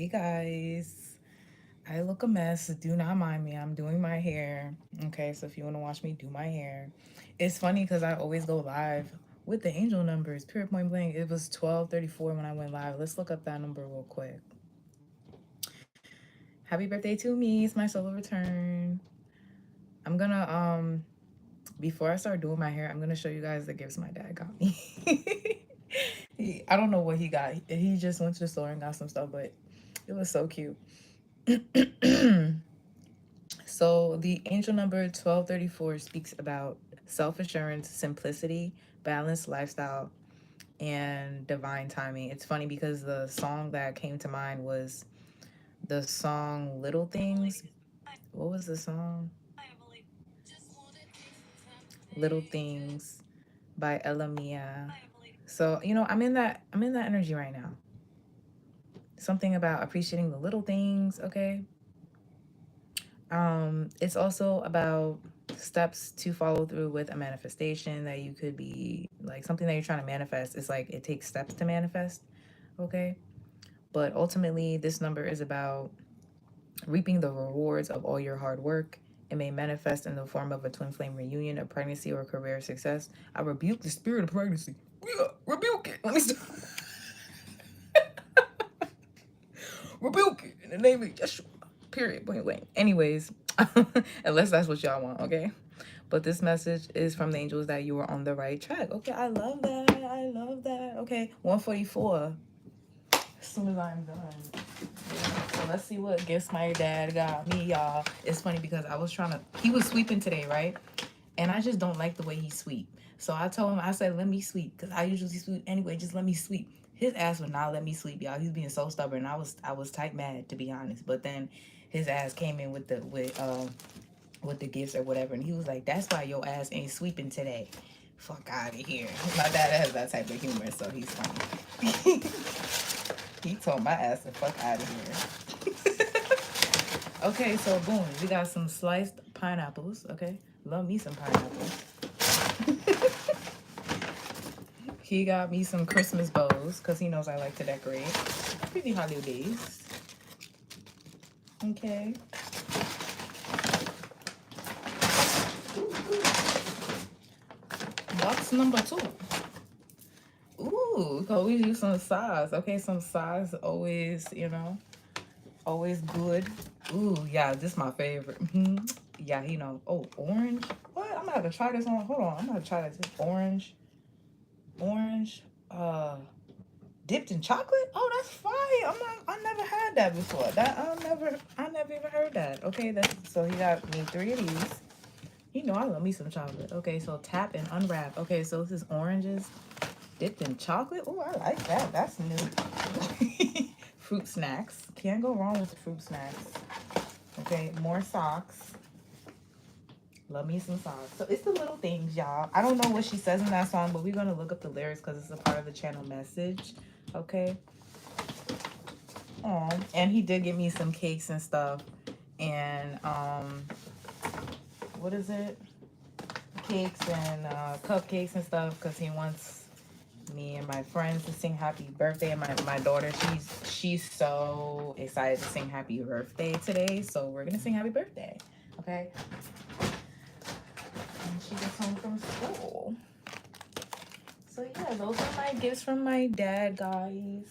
Hey guys, I look a mess. Do not mind me. I'm doing my hair. Okay, so if you want to watch me do my hair, it's funny because I always go live with the angel numbers. Period, point blank. It was 12:34 when I went live. Let's look up that number real quick. Happy birthday to me. It's my solo return. I'm gonna before I start doing my hair, I'm gonna show you guys the gifts my dad got me. I don't know what he got. He just went to the store and got some stuff, but it was so cute. So the angel number 1234 speaks about self-assurance, simplicity, balanced lifestyle, and divine timing. It's funny because the song that came to mind was the song Little Things. What was the song? Little Things by Ella Mia. So, I'm in that energy right now. Something about appreciating the little things, okay? It's also about steps to follow through with a manifestation that you could be like something that you're trying to manifest. It's like it takes steps to manifest, okay? But ultimately, this number is about reaping the rewards of all your hard work. It may manifest in the form of a twin flame reunion, a pregnancy, or career success. I rebuke the spirit of pregnancy. Yeah, rebuke it. Let me stop. Rebuke it in the name of Yeshua. Period. Point blank. Anyways, unless that's what y'all want, okay? But this message is from the angels that you are on the right track. Okay, I love that. I love that. Okay, 144. As soon as I'm done. So let's see what gifts my dad got me, y'all. It's funny because he was sweeping today, right? And I just don't like the way he sweep. So I told him, I said, let me sweep. Because I usually sweep anyway, just let me sweep. His ass would not let me sweep, y'all. He's being so stubborn. I was tight mad, to be honest. But then his ass came in with the gifts or whatever, and he was like, "That's why your ass ain't sweeping today." Fuck out of here. My dad has that type of humor, so he's funny. He told my ass to fuck out of here. Okay, so boom, we got some sliced pineapples. Okay, love me some pineapples. He got me some Christmas bows because he knows I like to decorate. Pretty holidays. Okay. Box number 2. Ooh, always use some size. Okay, some size always, always good. Ooh, yeah, this is my favorite. Yeah, Oh, orange. What? I'm gonna have to try this on. Hold on, I'm gonna try this. Orange. Dipped in chocolate. Oh, that's fire. I never had that before. I never even heard that. Okay, so he got me 3 of these. I love me some chocolate. Okay, so tap and unwrap. Okay, so this is oranges dipped in chocolate. Oh, I like that. That's new. Fruit snacks. Can't go wrong with the fruit snacks. Okay, more socks. Love me some socks. So it's the little things, y'all. I don't know what she says in that song, but we're going to look up the lyrics because it's a part of the channel message. Okay. And he did give me some cakes and stuff. And, what is it? Cakes and cupcakes and stuff because he wants me and my friends to sing happy birthday. And my daughter, she's so excited to sing happy birthday today, so we're gonna sing happy birthday, okay? And she gets home from school. So yeah, those are my gifts from my dad, guys.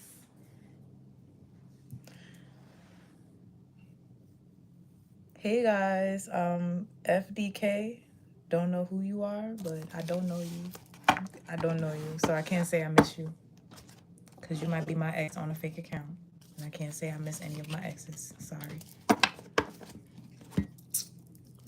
Hey guys, FDK, don't know who you are, but I don't know you. I don't know you, so I can't say I miss you. Because you might be my ex on a fake account. And I can't say I miss any of my exes. Sorry.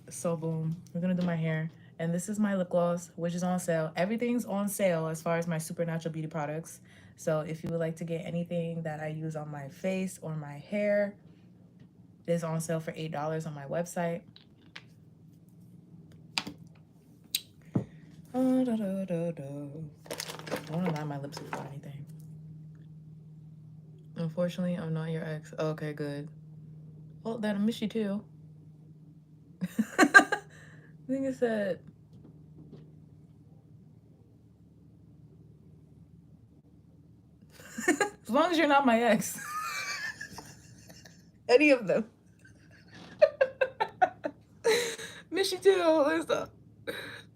So, boom. We're going to do my hair. And this is my lip gloss, which is on sale. Everything's on sale as far as my supernatural beauty products. So, if you would like to get anything that I use on my face or my hair, it is on sale for $8 on my website. I don't want to line my lips before anything. Unfortunately, I'm not your ex. Okay, good. Well, then I miss you too. I think it said... As long as you're not my ex. Any of them. Miss you too, Lisa.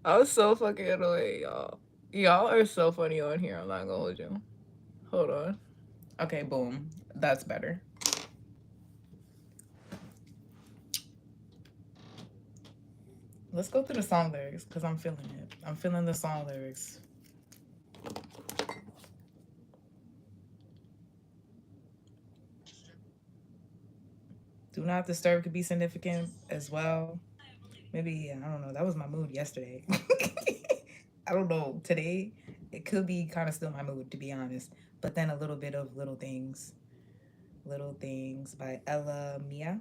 I was so fucking annoying, y'all. Y'all are so funny on here. I'm not gonna hold you. Hold on. Okay, boom. That's better. Let's go through the song lyrics because I'm feeling it. I'm feeling the song lyrics. Do not disturb could be significant as well. Maybe, I don't know. That was my mood yesterday. I don't know. Today, it could be kind of still my mood, to be honest. But then a little bit of Little Things. Little Things by Ella Mia.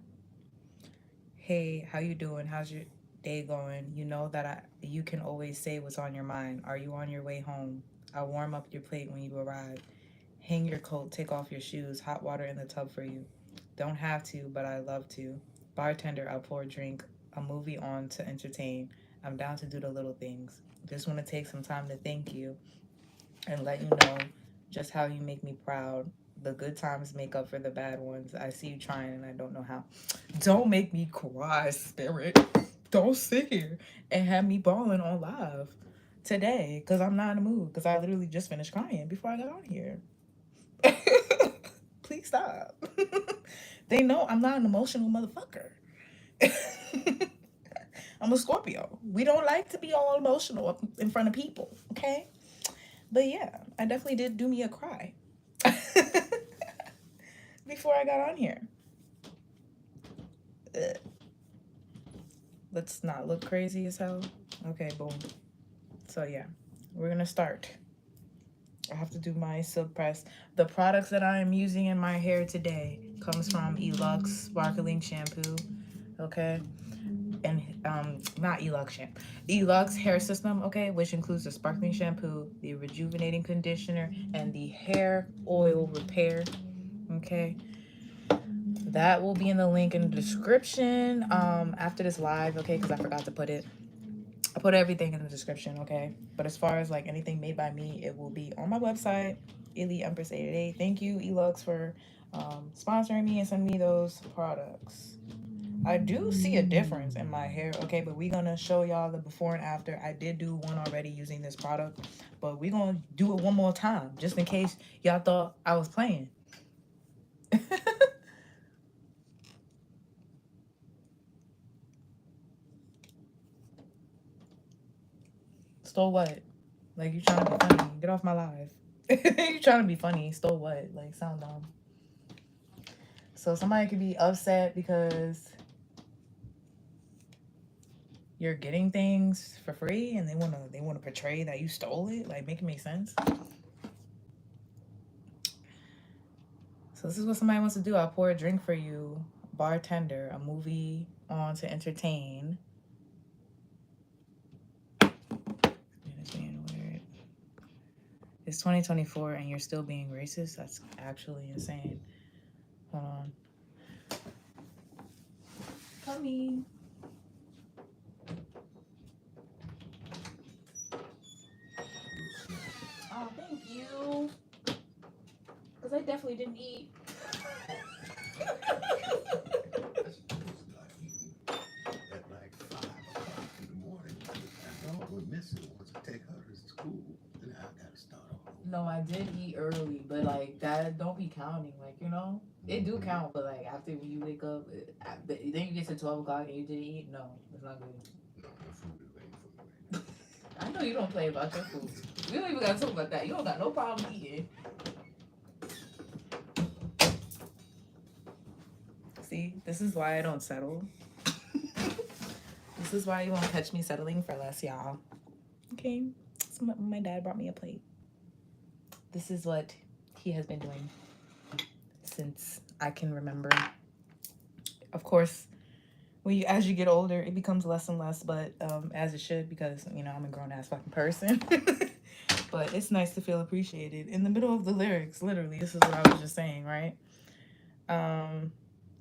Hey, how you doing? How's your day going? You know that you can always say what's on your mind. Are you on your way home? I'll warm up your plate when you arrive. Hang your coat, take off your shoes, hot water in the tub for you. Don't have to, but I love to. Bartender, I'll pour a drink, a movie on to entertain. I'm down to do the little things. Just want to take some time to thank you and let you know just how you make me proud. The good times make up for the bad ones. I see you trying and I don't know how. Don't make me cry, spirit. Don't sit here and have me bawling on live today because I'm not in the mood because I literally just finished crying before I got on here. Please stop. They know I'm not an emotional motherfucker. I'm a Scorpio. We don't like to be all emotional up in front of people, okay? But yeah, I definitely did do me a cry before I got on here. Ugh. Let's not look crazy as hell. Okay, boom. So yeah, we're gonna start. I have to do my silk press. The products that I am using in my hair today comes from Elux Sparkling Shampoo. Okay. And not Elux shampoo. Elux hair system, okay, which includes the sparkling shampoo, the rejuvenating conditioner, and the hair oil repair. Okay. That will be in the link in the description after this live, okay, because I forgot to put it. I put everything in the description, okay? But as far as like anything made by me, it will be on my website, eliteempress888. Thank you, Elux, for sponsoring me and sending me those products. I do see a difference in my hair, okay? But we're going to show y'all the before and after. I did do one already using this product, but we're going to do it one more time just in case y'all thought I was playing. Stole what? Like, you trying to be funny. Get off my live. You trying to be funny. Stole what? Like, sound dumb. So somebody could be upset because you're getting things for free and they wanna portray that you stole it. Like, make it make sense. So this is what somebody wants to do. I'll pour a drink for you. Bartender, a movie on to entertain. It's 2024 and you're still being racist? That's actually insane. Hold on. Coming. Oh, thank you. Because I definitely didn't eat. No, I did eat early, but like that don't be counting. Like, you know, it do count, but like after when you wake up, then you get to 12 o'clock and you didn't eat. No, it's not good. I know you don't play about your food. We don't even gotta talk about that. You don't got no problem eating. See, this is why I don't settle. This is why you won't catch me settling for less, y'all. Okay, so my dad brought me a plate. This is what he has been doing since I can remember. Of course, as you get older, it becomes less and less, but as it should, because, you know, I'm a grown-ass fucking person. But it's nice to feel appreciated. In the middle of the lyrics, literally, this is what I was just saying, right?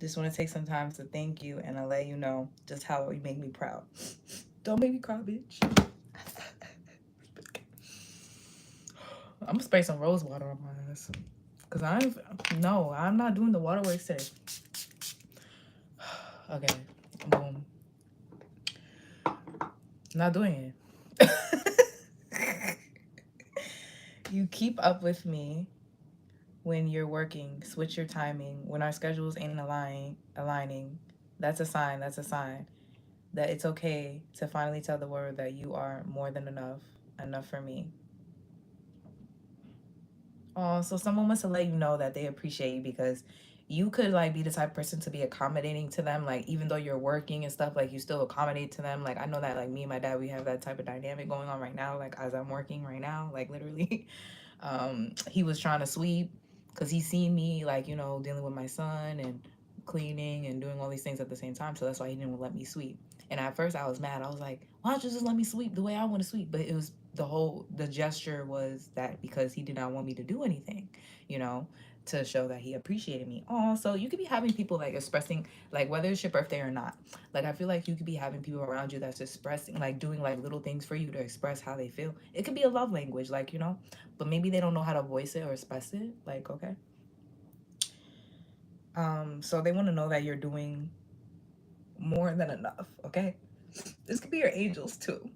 Just want to take some time to thank you, and I'll let you know just how you make me proud. Don't make me cry, bitch. I'm gonna spray some rose water on my ass. Because I'm not doing the waterworks today. Okay. Boom. Not doing it. You keep up with me when you're working. Switch your timing. When our schedules ain't aligning. That's a sign. That's a sign that it's okay to finally tell the world that you are more than enough. Enough for me. Oh, so someone wants to let you know that they appreciate you because you could like be the type of person to be accommodating to them, like even though you're working and stuff, like you still accommodate to them. Like I know that like me and my dad, we have that type of dynamic going on right now, like as I'm working right now, like literally. He was trying to sweep because he seen me like, you know, dealing with my son and cleaning and doing all these things at the same time. So that's why he didn't let me sweep. And at first I was mad. I was like, why don't you just let me sweep the way I want to sweep? But it was the gesture was that because he did not want me to do anything, you know, to show that he appreciated me. Oh, so you could be having people like expressing, like whether it's your birthday or not. Like I feel like you could be having people around you that's expressing, like doing like little things for you to express how they feel. It could be a love language, like, you know, but maybe they don't know how to voice it or express it. Like, okay. So they want to know that you're doing more than enough, okay? This could be your angels too.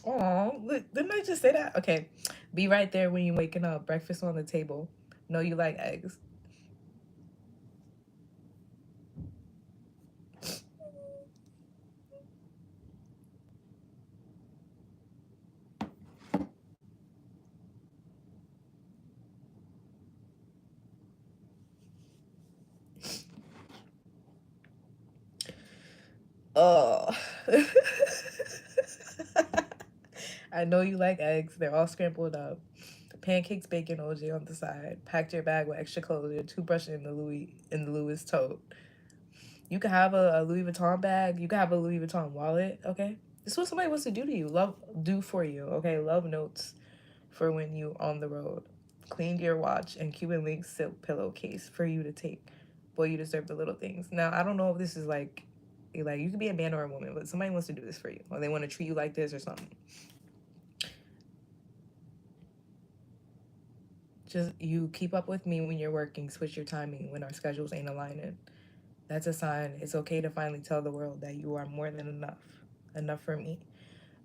Oh, didn't I just say that? Okay. Be right there when you're waking up. Breakfast on the table. Know you like eggs. Oh. I know you like eggs. They're all scrambled up. Pancakes, bacon, OJ on the side. Packed your bag with extra clothes. Your toothbrush in the Louis tote. You could have a Louis Vuitton bag. You could have a Louis Vuitton wallet. Okay, this is what somebody wants to do to you. Love do for you. Okay, love notes for when you on the road. Cleaned your watch and Cuban link silk pillowcase for you to take. Boy, you deserve the little things. Now I don't know if this is like you could be a man or a woman, but somebody wants to do this for you, or they want to treat you like this or something. Just you keep up with me when you're working. Switch your timing when our schedules ain't aligning. That's a sign. It's okay to finally tell the world that you are more than enough. Enough for me.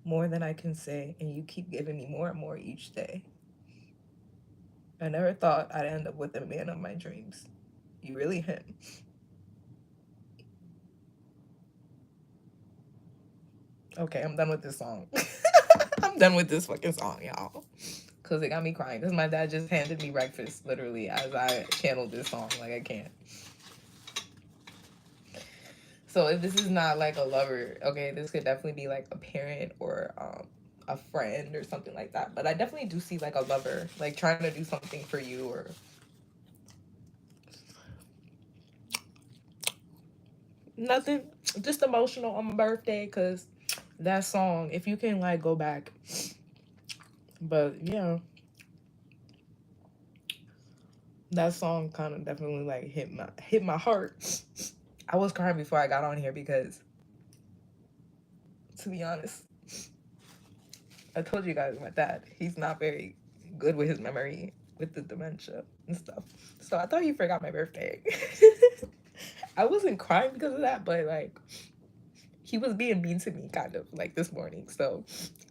More than I can say, and you keep giving me more and more each day. I never thought I'd end up with the man of my dreams. You really him. Okay, I'm done with this song. I'm done with this fucking song, y'all. Because it got me crying. Because my dad just handed me breakfast, literally, as I channeled this song. Like, I can't. So if this is not like a lover, okay, this could definitely be like a parent or a friend or something like that. But I definitely do see like a lover, like trying to do something for you or nothing. Just emotional on my birthday because that song, if you can like go back. But yeah, that song kind of definitely like hit my heart. I was crying before I got on here because, to be honest, I told you guys my dad, he's not very good with his memory with the dementia and stuff. So I thought he forgot my birthday. I wasn't crying because of that, but like he was being mean to me kind of like this morning. So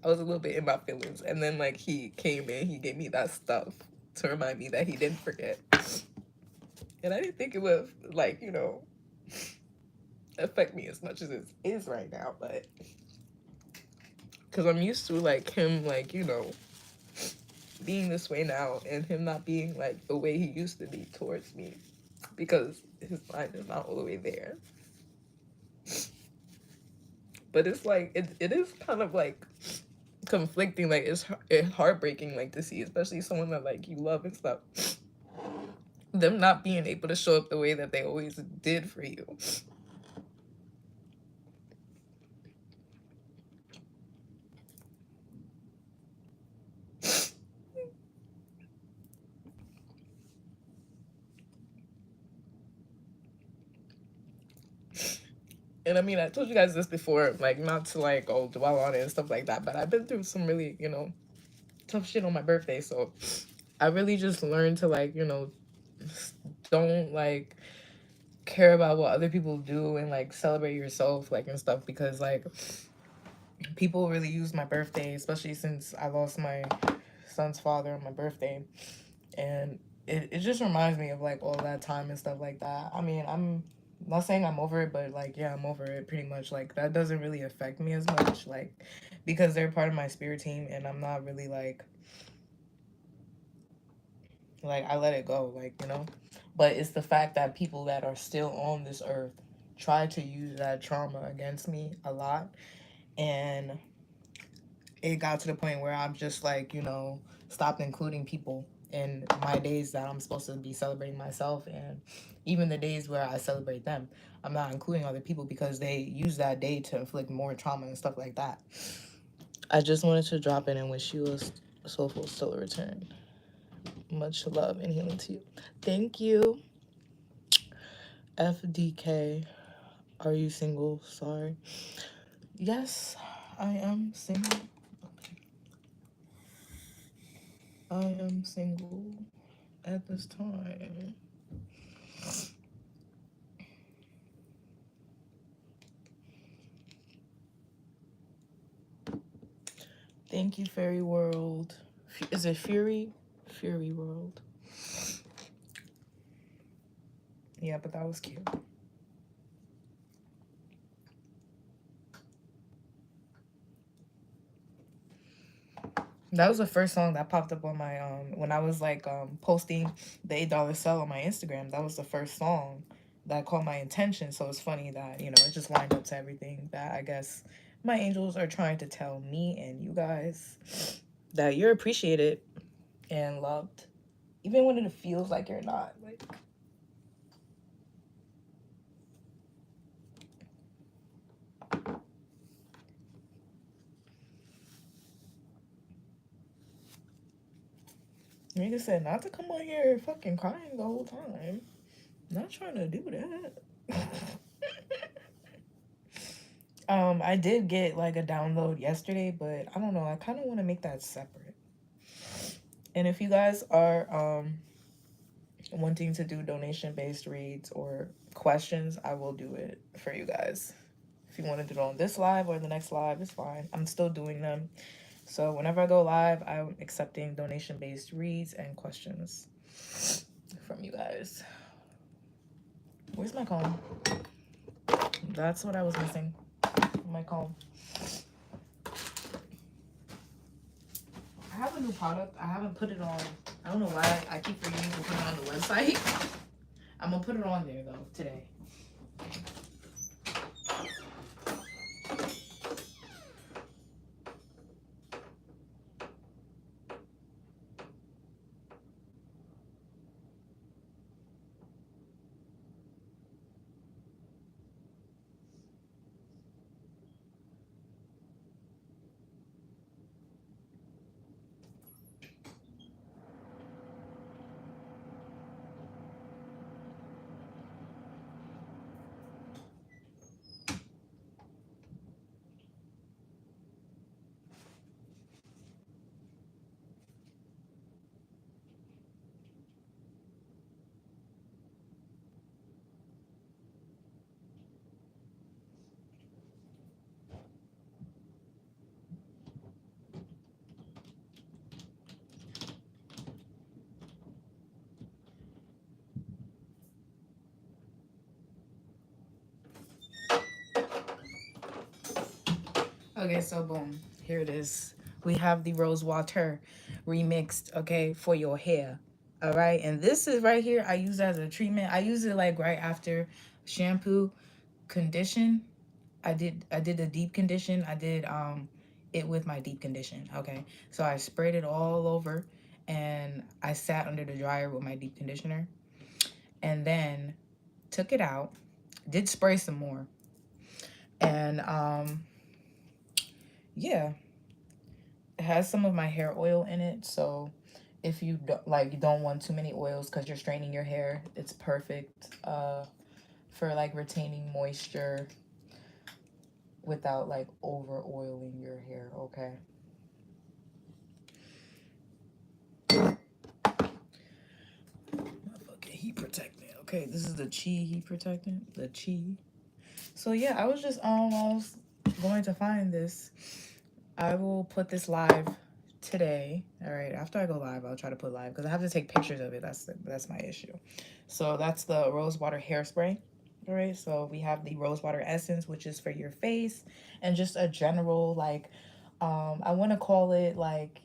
I was a little bit in my feelings. And then like he came in, he gave me that stuff to remind me that he didn't forget. And I didn't think it would like, you know, affect me as much as it is right now, but because I'm used to like him like, you know, being this way now and him not being like the way he used to be towards me because his mind is not all the way there. But it's like it is kind of like conflicting, like it's heartbreaking like to see, especially someone that like you love and stuff, them not being able to show up the way that they always did for you. And I mean, I told you guys this before, like, not to, like, oh, dwell on it and stuff like that, but I've been through some really, you know, tough shit on my birthday, so I really just learned to, like, you know, don't, like, care about what other people do and, like, celebrate yourself, like, and stuff, because, like, people really use my birthday, especially since I lost my son's father on my birthday, and it just reminds me of, like, all that time and stuff like that. I mean, I'm not saying I'm over it, but, like, yeah, I'm over it pretty much. Like, that doesn't really affect me as much, like, because they're part of my spirit team, and I'm not really, like, I let it go, like, you know. But it's the fact that people that are still on this earth try to use that trauma against me a lot, and it got to the point where I'm just, like, you know, stopped including people in my days that I'm supposed to be celebrating myself, and even the days where I celebrate them, I'm not including other people because they use that day to inflict more trauma and stuff like that. I just wanted to drop in and wish you a soulful soul return. Much love and healing to you. Thank you. FDK, are you single? Sorry. Yes, I am single. I am single at this time. Thank you, Fairy World. Is it Fury? Fury World. Yeah, but that was cute. That was the first song that popped up on my when I was like posting the $8 sell on my Instagram. That was the first song that caught my attention. So it's funny that, you know, it just lined up to everything that I guess my angels are trying to tell me and you guys, that you're appreciated and loved, even when it feels like you're not. Like, nigga said not to come on here fucking crying the whole time. Not trying to do that. I did get like a download yesterday, but I don't know. I kind of want to make that separate. And if you guys are wanting to do donation-based reads or questions, I will do it for you guys. If you want to do it on this live or the next live, it's fine. I'm still doing them. So whenever I go live, I'm accepting donation-based reads and questions from you guys. Where's my comb? That's what I was missing. My comb. I have a new product. I haven't put it on. I don't know why I keep forgetting to put it on the website. I'm gonna put it on there though today. Okay, so boom, here it is. We have the rose water remixed, okay, for your hair. All right, and this is right here. I use as a treatment. I use it like right after shampoo, condition. I did the deep condition. I did it with my deep condition. Okay, so I sprayed it all over, and I sat under the dryer with my deep conditioner, and then took it out. Did spray some more, and yeah, it has some of my hair oil in it, so if you don't want too many oils because you're straining your hair, it's perfect for like retaining moisture, without like over oiling your hair, okay? Motherfucking heat protectant. Okay, this is the Chi heat protectant. The Chi. So yeah, I was just almost going to find this. I will put this live today. All right, after I go live, I'll try to put live because I have to take pictures of it. That's my issue. So that's the rose water hairspray. All right, so we have the rose water essence, which is for your face, and just a general like, I want to call it like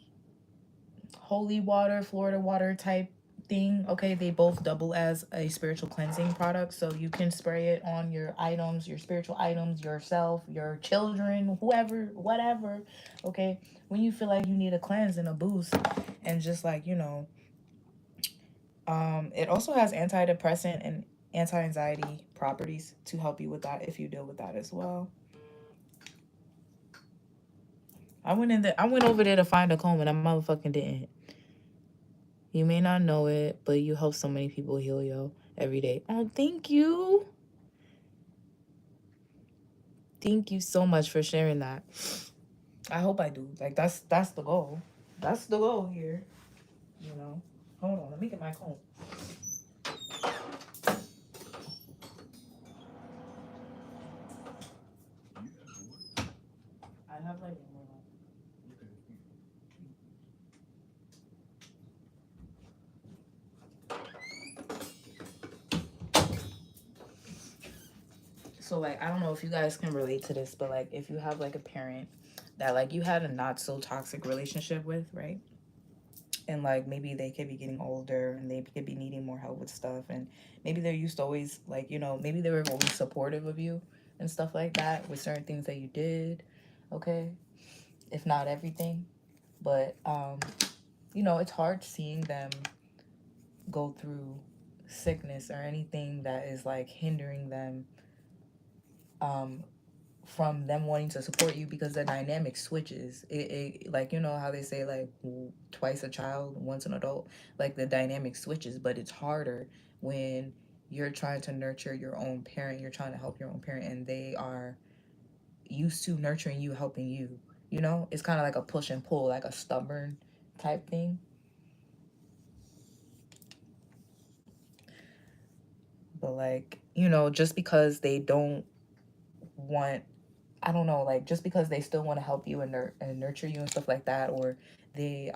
holy water, Florida water type thing. Okay, they both double as a spiritual cleansing product. So you can spray it on your items, your spiritual items, yourself, your children, whoever, whatever. Okay, when you feel like you need a cleanse and a boost, and just like, it also has antidepressant and anti-anxiety properties to help you with that if you deal with that as well. I went over there to find a comb and I motherfucking didn't. You may not know it, but you help so many people heal, yo, every day. Oh, thank you. Thank you so much for sharing that. I hope I do. Like that's the goal. That's the goal here. You know. Hold on, let me get my comb. I have like one more. So like I don't know if you guys can relate to this, but like if you have like a parent that like you had a not so toxic relationship with, right? And like maybe they could be getting older and they could be needing more help with stuff, and maybe they're used to always like, maybe they were always supportive of you and stuff like that with certain things that you did, okay, if not everything. But it's hard seeing them go through sickness or anything that is like hindering them, um from them wanting to support you, because the dynamic switches. It like, how they say like twice a child, once an adult. Like the dynamic switches, but it's harder when you're trying to nurture your own parent, you're trying to help your own parent, and they are used to nurturing you, helping you. It's kind of like a push and pull, like a stubborn type thing. But like, just because they don't want, I don't know, like just because they still want to help you and, and nurture you and stuff like that, or they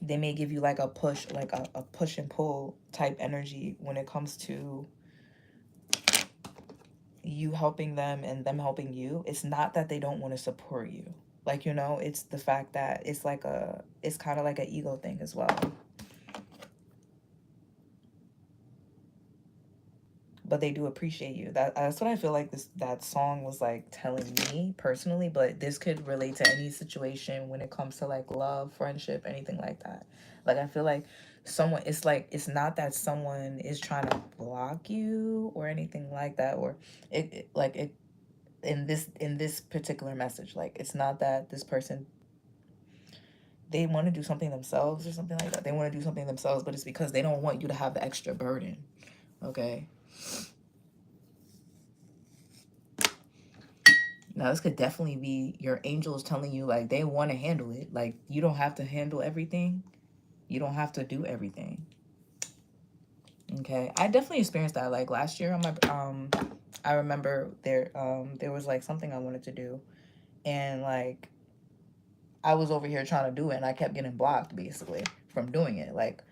they may give you like a push, like a push and pull type energy when it comes to you helping them and them helping you. It's not that they don't want to support you. Like, it's the fact that it's kind of like an ego thing as well. But they do appreciate you. That's what I feel like that song was like telling me personally, but this could relate to any situation when it comes to like love, friendship, anything like that. Like I feel like someone, it's like it's not that someone is trying to block you or anything like that, or it in this particular message, like it's not that this person, they want to do something themselves or something like that. They want to do something themselves, but it's because they don't want you to have the extra burden. Okay. Now, this could definitely be your angels telling you, like, they want to handle it. Like, you don't have to handle everything. You don't have to do everything. Okay. I definitely experienced that. Like, last year on my, I remember there was, like, something I wanted to do. And, like, I was over here trying to do it, and I kept getting blocked, basically, from doing it. Like,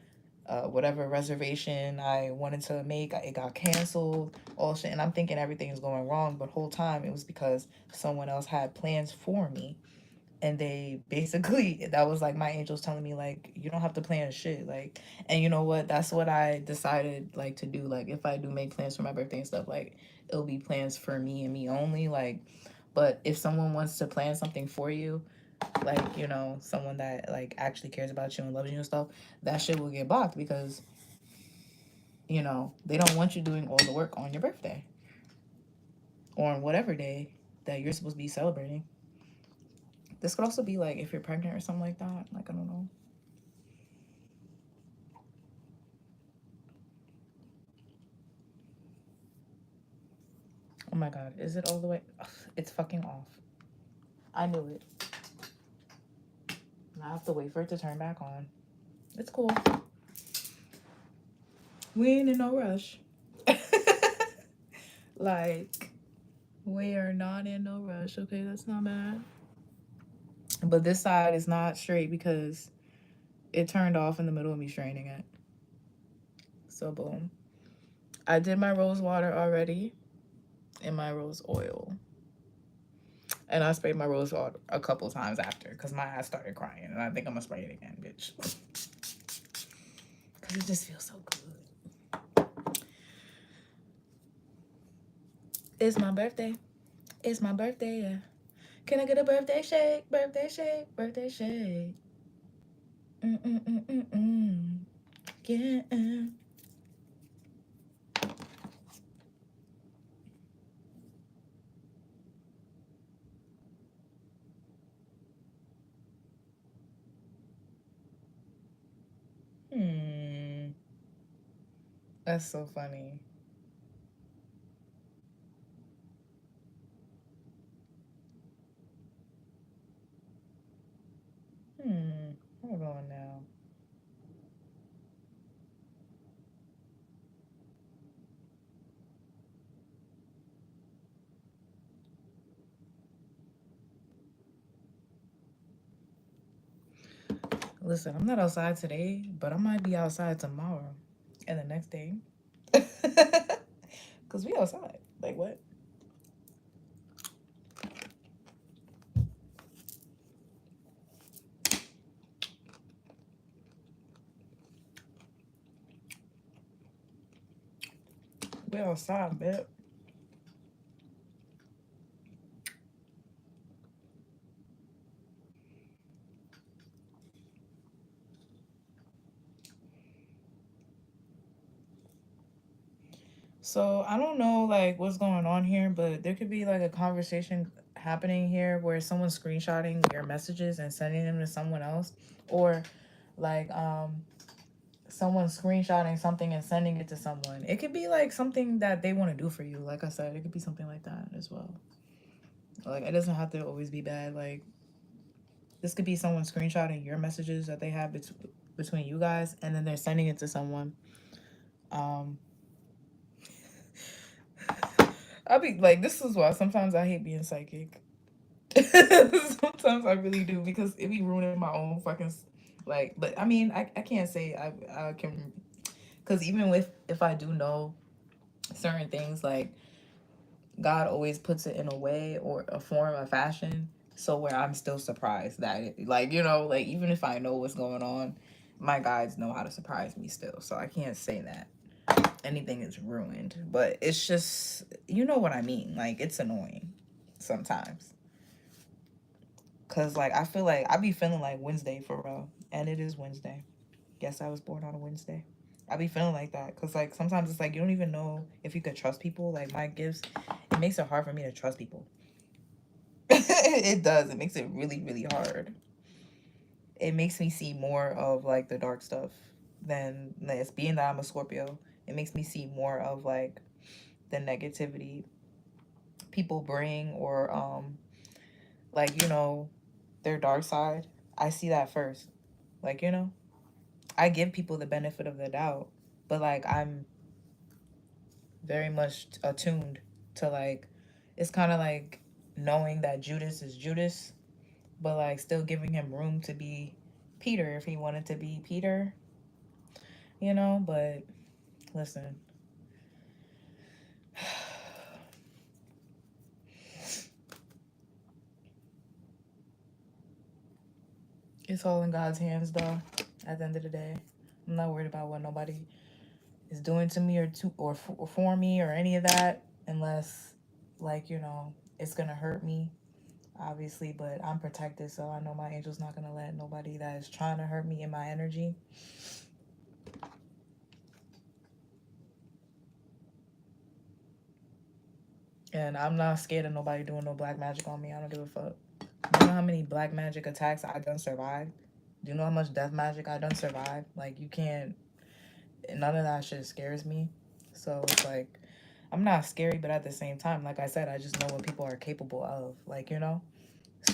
whatever reservation I wanted to make, it got canceled, all shit. And I'm thinking everything's going wrong, but whole time it was because someone else had plans for me. And they basically, that was like my angels telling me, like, you don't have to plan shit. Like, and you know what? That's what I decided, like, to do. Like, if I do make plans for my birthday and stuff, like, it'll be plans for me and me only. Like, but if someone wants to plan something for you, like, someone that like actually cares about you and loves you and stuff, that shit will get blocked because they don't want you doing all the work on your birthday or on whatever day that you're supposed to be celebrating. This could also be like if you're pregnant or something like that. Like, I don't know. my God. Is it all the way? Ugh, it's fucking off. I knew it. I have to wait for it to turn back on. It's cool. We ain't in no rush. Like, we are not in no rush. Okay, that's not bad. But this side is not straight because it turned off in the middle of me straining it. So, boom. I did my rose water already and my rose oil. And I sprayed my rose water a couple times after because my ass started crying. And I think I'm going to spray it again, bitch. Because it just feels so good. It's my birthday. It's my birthday, yeah. Can I get a birthday shake? Birthday shake. Birthday shake. Yeah. That's so funny. Where am I going now? Listen, I'm not outside today, but I might be outside tomorrow and the next day. Because we outside. Like, what? We outside, bitch. So I don't know like what's going on here, but there could be like a conversation happening here where someone's screenshotting your messages and sending them to someone else, or like someone screenshotting something and sending it to someone. It could be like something that they want to do for you. Like I said, it could be something like that as well. Like it doesn't have to always be bad. Like this could be someone screenshotting your messages that they have between you guys, and then they're sending it to someone. I'll be like, this is why sometimes I hate being psychic. Sometimes I really do because it be ruining my own fucking like. But I mean, I can't say I can, because even with if I do know certain things, like God always puts it in a way or a form, a fashion, so where I'm still surprised that it, like like even if I know what's going on, my guides know how to surprise me still. So I can't say that anything is ruined, but it's just you know what I mean. Like it's annoying sometimes. Cause like I feel like I be feeling like Wednesday for real, and it is Wednesday. Yes, I was born on a Wednesday. I be feeling like that, cause like sometimes it's like you don't even know if you could trust people. Like my gifts, it makes it hard for me to trust people. It does. It makes it really, really hard. It makes me see more of like the dark stuff than this. Being that I'm a Scorpio, it makes me see more of like the negativity people bring, or like their dark side. I see that first. Like I give people the benefit of the doubt, but like I'm very much attuned to like it's kind of like knowing that Judas is Judas, but like still giving him room to be Peter if he wanted to be Peter, but listen. It's all in God's hands though. At the end of the day, I'm not worried about what nobody is doing to me or for me or any of that, unless like it's gonna hurt me, obviously. But I'm protected, so I know my angel's not gonna let nobody that is trying to hurt me in my energy. And I'm not scared of nobody doing no black magic on me. I don't give a fuck. Do you know how many black magic attacks I done survived? Do you know how much death magic I done survived? Like you can't. None of that shit scares me. So it's like I'm not scary, but at the same time, like I said, I just know what people are capable of, like, you know?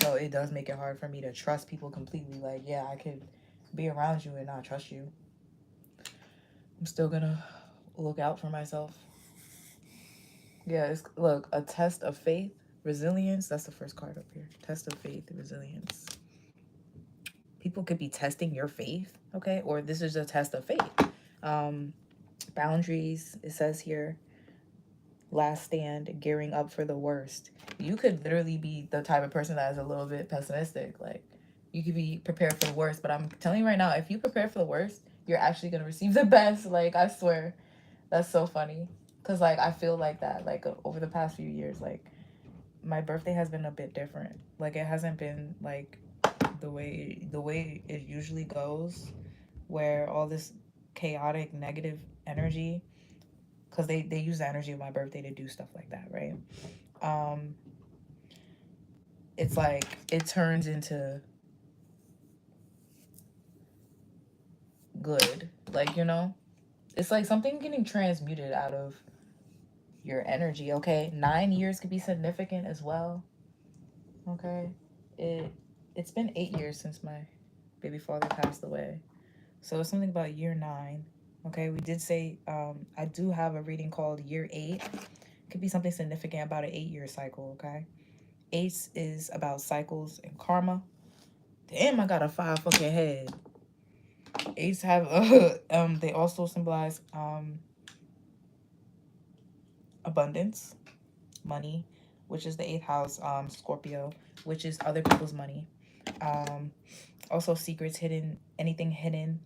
So it does make it hard for me to trust people completely. Like, yeah, I could be around you and not trust you. I'm still gonna look out for myself. Yeah, it's, look, a test of faith, resilience. That's the first card up here. Test of faith, resilience. People could be testing your faith, okay? Or this is a test of faith. Boundaries, it says here. Last stand, gearing up for the worst. You could literally be the type of person that is a little bit pessimistic. Like, you could be prepared for the worst, but I'm telling you right now, if you prepare for the worst, you're actually gonna receive the best. Like, I swear. That's so funny. Cause like I feel like that. Like over the past few years, like my birthday has been a bit different. Like it hasn't been like the way it usually goes, where all this chaotic negative energy, because they use the energy of my birthday to do stuff like that, right? um it's like it turns into good, like, you know, it's like something getting transmuted out of your energy. Okay, 9 years could be significant as well. Okay, it it's been 8 years since my baby father passed away, so it's something about year 9. Okay, we did say I do have a reading called year 8. Could be something significant about an 8-year cycle. Okay, 8 is about cycles and karma. Damn, I got a 5 fucking head. 8s have they also symbolize abundance, money, which is the 8th house, Scorpio, which is other people's money. Um, Also secrets hidden, anything hidden.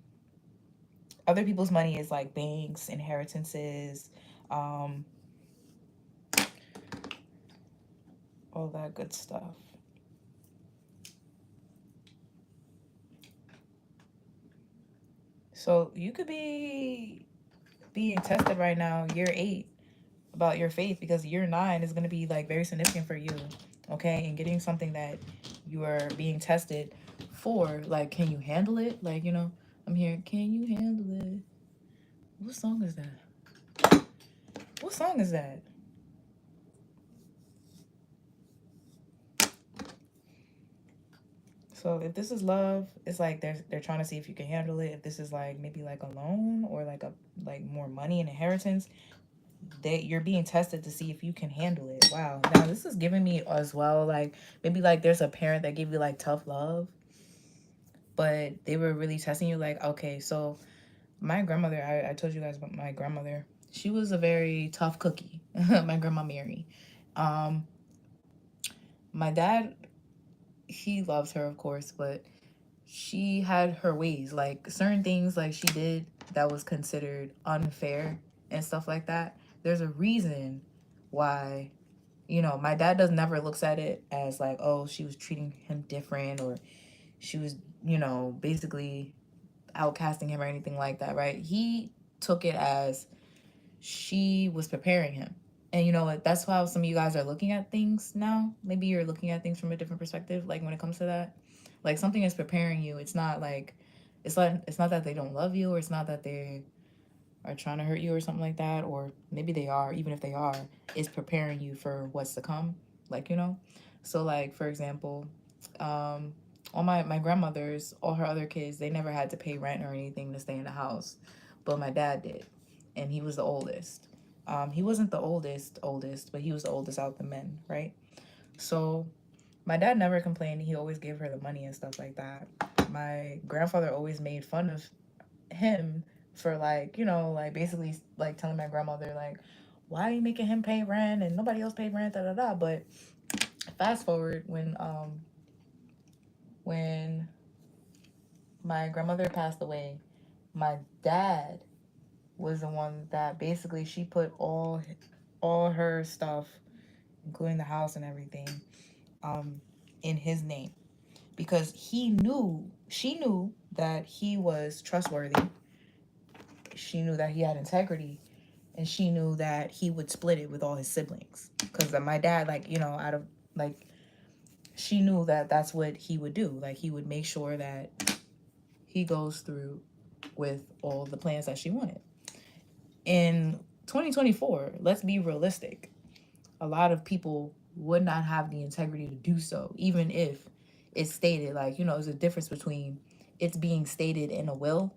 Other people's money is like banks, inheritances, um, all that good stuff. So you could be being tested right now, year 8, about your faith, because year 9 is going to be like very significant for you. Okay, and getting something that you are being tested for, like, can you handle it? Like, you know, I'm here, can you handle it? What song is that? What song is that? So if this is love, it's like they're trying to see if you can handle it. If this is like maybe like a loan or like a like more money and inheritance, you're being tested to see if you can handle it. Wow. Now this is giving me as well, like maybe like there's a parent that gave you like tough love, but they were really testing you. Like, okay, so my grandmother, I told you guys about my grandmother. She was a very tough cookie. My grandma Mary. Um, my dad, he loves her, of course, but she had her ways. Like certain things like she did that was considered unfair and stuff like that. There's a reason why, you know, my dad does never looks at it as like, oh, she was treating him different, or she was, you know, basically outcasting him or anything like that, right? He took it as she was preparing him. And you know what? That's how some of you guys are looking at things now. Maybe you're looking at things from a different perspective, like when it comes to that. Like something is preparing you. It's not like it's not that they don't love you, or it's not that they are trying to hurt you or something like that, or maybe they are, even if they are, it's preparing you for what's to come. Like, you know? So like for example, all my grandmother's, all her other kids, they never had to pay rent or anything to stay in the house. But my dad did. And he was the oldest. He wasn't the oldest, but he was the oldest out of the men, right? So my dad never complained. He always gave her the money and stuff like that. My grandfather always made fun of him for like, you know, like basically like telling my grandmother like, why are you making him pay rent and nobody else paid rent, da da da. But fast forward when my grandmother passed away, my dad was the one that basically she put all her stuff, including the house and everything, in his name, because she knew that he was trustworthy. She knew that he had integrity, and she knew that he would split it with all his siblings. Because my dad, like, you know, out of like, she knew that that's what he would do. Like, he would make sure that he goes through with all the plans that she wanted. In 2024, let's be realistic. A lot of people would not have the integrity to do so, even if it's stated, like, there's a difference between it's being stated in a will,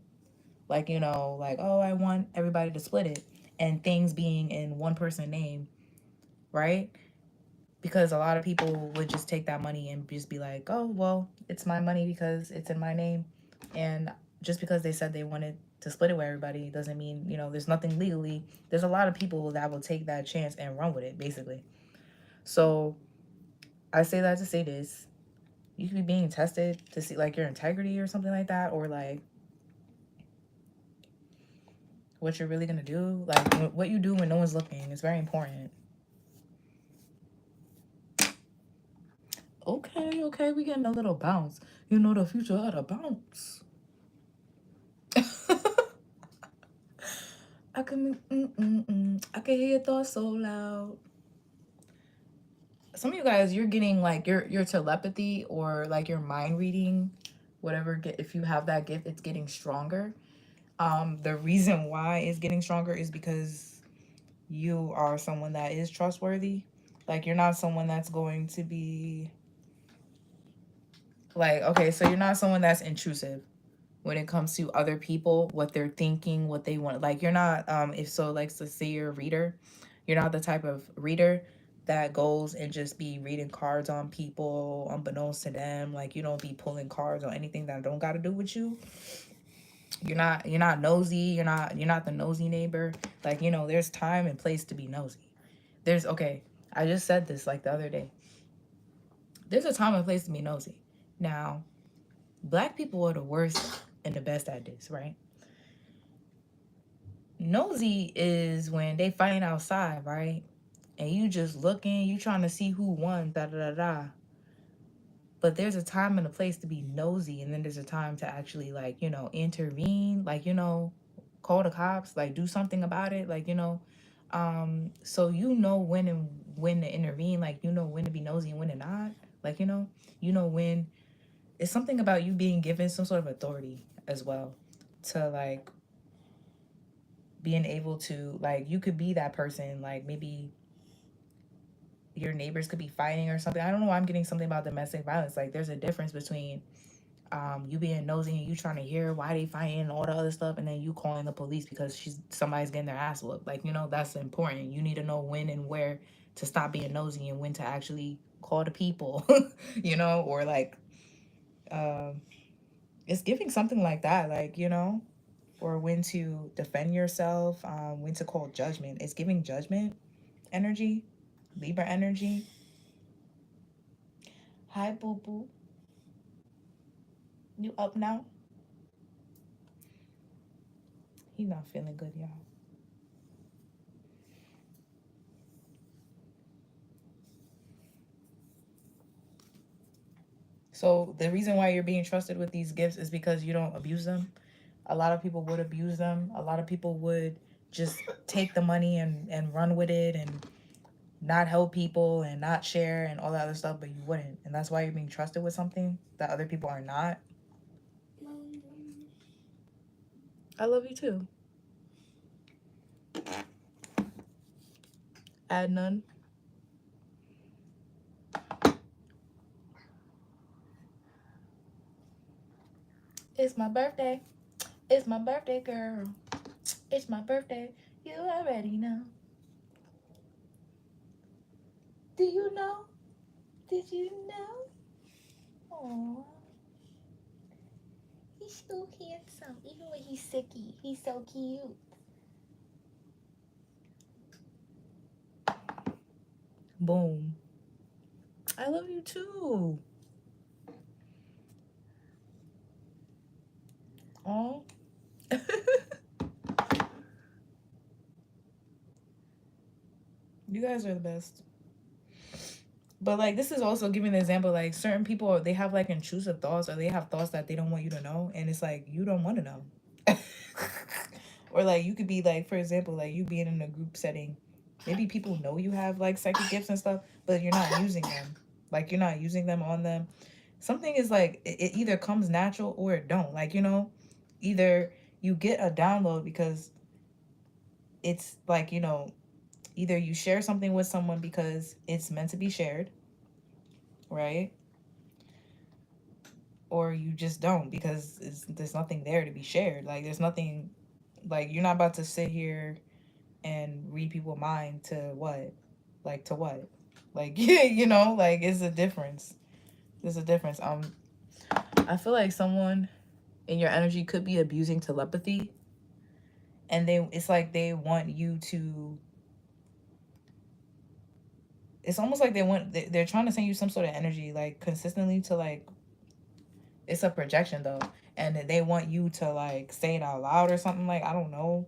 like, like, oh, I want everybody to split it, and things being in one person's name, right? Because a lot of people would just take that money and just be like, oh, well, it's my money because it's in my name. And just because they said they wanted to split it with everybody doesn't mean, there's nothing legally. There's a lot of people that will take that chance and run with it, basically. So I say that to say this. You could be being tested to see, like, your integrity or something like that, or, like, what you're really going to do. Like, what you do when no one's looking is very important. Okay, we getting a little bounce. The future had a bounce. I can hear your thoughts so loud. Some of you guys, you're getting, like, your telepathy or, like, your mind reading, whatever. If you have that gift, it's getting stronger. The reason why it's getting stronger is because you are someone that is trustworthy. Like, you're not someone that's going to be, like, okay, so you're not someone that's intrusive when it comes to other people, what they're thinking, what they want. Like, you're not, if so, like, let's say you're a reader, you're not the type of reader that goes and just be reading cards on people unbeknownst to them. Like, you don't be pulling cards on anything that don't got to do with you. You're not nosy. You're not the nosy neighbor. Like, there's time and place to be nosy. Okay, I just said this, like, the other day. There's a time and place to be nosy. Now, Black people are the worst and the best at this, right? Nosy is when they fighting outside, right? And you just looking, you trying to see who won, da da da da. But there's a time and a place to be nosy, and then there's a time to actually, like, intervene, like, call the cops, like, do something about it, like, so when to intervene, like, when to be nosy and when to not, like, when it's something about you being given some sort of authority as well, to, like, being able to, like, you could be that person, like, maybe your neighbors could be fighting or something. I don't know why I'm getting something about domestic violence. Like, there's a difference between you being nosy and you trying to hear why they fighting and all the other stuff, and then you calling the police because somebody's getting their ass whooped. Like, that's important. You need to know when and where to stop being nosy and when to actually call the people, or, like, it's giving something like that, like, or when to defend yourself, when to call judgment. It's giving judgment energy, Libra energy. Hi, boo boo. You up now? He's not feeling good, y'all. So the reason why you're being trusted with these gifts is because you don't abuse them. A lot of people would abuse them. A lot of people would just take the money and run with it and not help people and not share and all that other stuff, but you wouldn't. And that's why you're being trusted with something that other people are not. I love you too. Add none. It's my birthday. It's my birthday, girl. It's my birthday. You already know. Do you know? Did you know? Aww. He's so handsome. Even when he's sicky, he's so cute. Boom. I love you too. Oh. You guys are the best. But, like, this is also giving an example, like, certain people, they have, like, intrusive thoughts, or they have thoughts that they don't want you to know, and it's like, you don't want to know. Or, like, you could be, like, for example, like, you being in a group setting, maybe people know you have, like, psychic gifts and stuff, but you're not using them. Like, you're not using them on them. Something is, like, it either comes natural or it don't. Like, either you get a download because it's like, either you share something with someone because it's meant to be shared, right? Or you just don't because there's nothing there to be shared. Like, there's nothing, like, you're not about to sit here and read people's mind to what? Like, to what? Like, like, it's a difference. There's a difference. I feel like someone in your energy could be abusing telepathy, and it's like they want you to, it's almost like they're trying to send you some sort of energy, like, consistently to, like, it's a projection though, and they want you to, like, say it out loud or something, like, I don't know,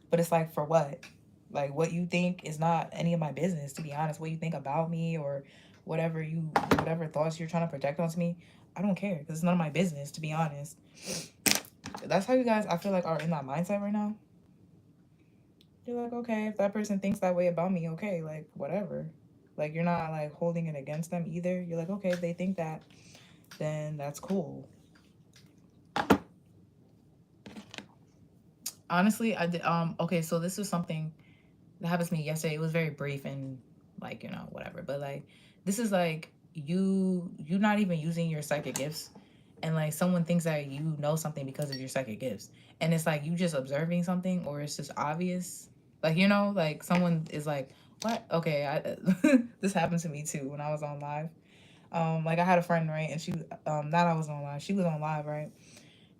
but it's like, for what? Like, what you think is not any of my business, to be honest. What you think about me, or whatever thoughts you're trying to project onto me, I don't care, because it's none of my business, to be honest. That's how you guys, I feel like, are in that mindset right now. You're like, okay, if that person thinks that way about me, okay, like, whatever. Like, you're not, like, holding it against them either. You're like, okay, if they think that, then that's cool. Honestly, I did, okay, so this was something that happened to me yesterday. It was very brief and, like, whatever. But, like, this is, like, you not even using your psychic gifts, and, like, someone thinks that you know something because of your psychic gifts, and it's like you just observing something, or it's just obvious, like, like, someone is like, what? Okay, this happened to me too when I was on live. Like, I had a friend, right, and she, not I was on live, she was on live, right,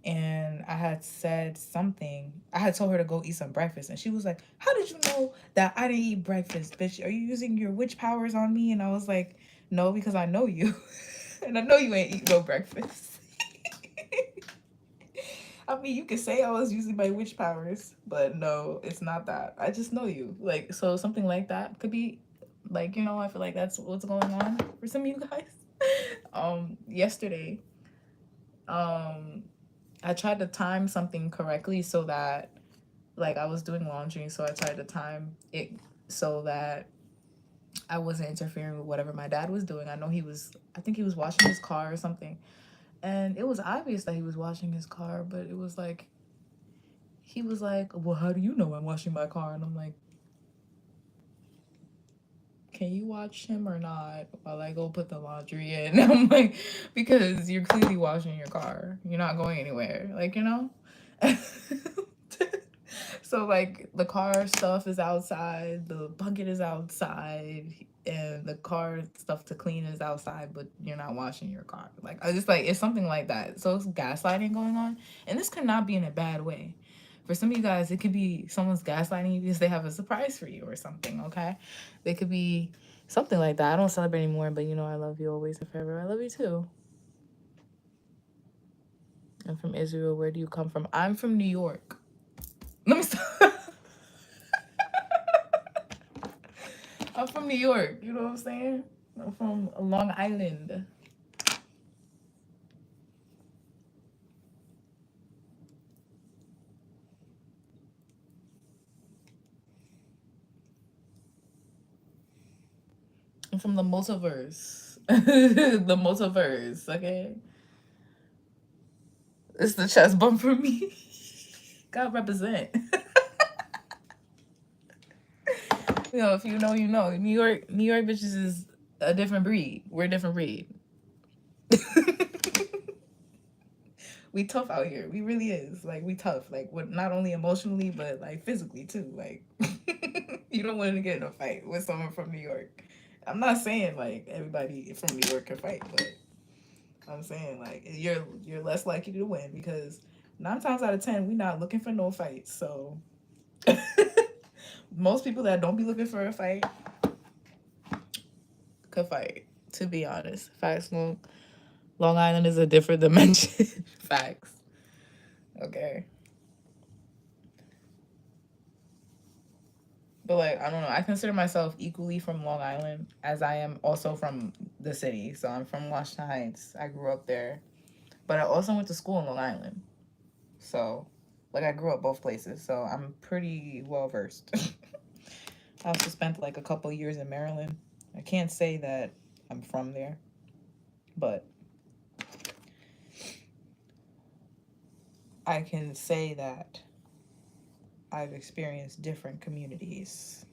and I had said something. I had told her to go eat some breakfast, and she was like, "How did you know that I didn't eat breakfast, bitch? Are you using your witch powers on me?" And I was like, "No, because I know you, and I know you ain't eat no breakfast." I mean, you could say I was using my witch powers, but no, it's not that. I just know you. Like, so something like that could be, like, I feel like that's what's going on for some of you guys. Yesterday, I tried to time something correctly so that, like, I was doing laundry, so I tried to time it so that I wasn't interfering with whatever my dad was doing. I think he was washing his car or something. And it was obvious that he was washing his car, but it was like, he was like, "Well, how do you know I'm washing my car?" And I'm like, "Can you watch him or not while I go put the laundry in?" I'm like, because you're clearly washing your car. You're not going anywhere. Like, So, like, the car stuff is outside, the bucket is outside, and the car stuff to clean is outside, but you're not washing your car. Like, I just, like, it's something like that. So it's gaslighting going on. And this could not be in a bad way. For some of you guys, it could be someone's gaslighting you because they have a surprise for you or something, okay? They could be something like that. I don't celebrate anymore, but I love you always and forever. I love you too. I'm from Israel. Where do you come from? I'm from New York. Let me stop. I'm from New York. You know what I'm saying? I'm from Long Island. I'm from the multiverse. The multiverse, okay? It's the chest bump for me. God represent. If you know, you know. New York bitches is a different breed. We're a different breed. We tough out here. We really is. Like, we tough. Like, not only emotionally, but, like, physically too. Like, you don't want to get in a fight with someone from New York. I'm not saying, like, everybody from New York can fight, but I'm saying, like, you're less likely to win because 9 times out of 10 we're not looking for no fights. So most people that don't be looking for a fight could fight. To be honest, facts. Long Island is a different dimension. Facts. Okay. But, like, I don't know. I consider myself equally from Long Island as I am also from the city. So I'm from Washington Heights. I grew up there. But I also went to school in Long Island. So, like, I grew up both places. So I'm pretty well versed. I also spent, like, a couple years in Maryland. I can't say that I'm from there. But I can say that I've experienced different communities.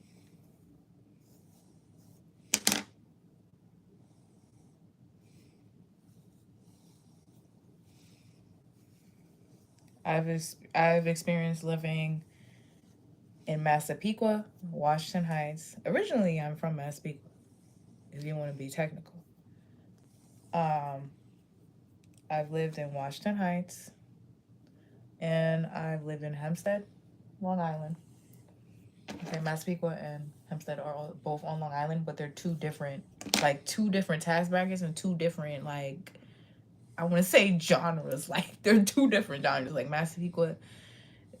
I've experienced living in Massapequa, Washington Heights. Originally, I'm from Massapequa, if you want to be technical. Um, I've lived in Washington Heights, and I've lived in Hempstead, Long Island. Okay, Massapequa and Hempstead are both on Long Island, but they're two different tax brackets and two different, like, I want to say genres. Like, they're two different genres. Like, Massapequa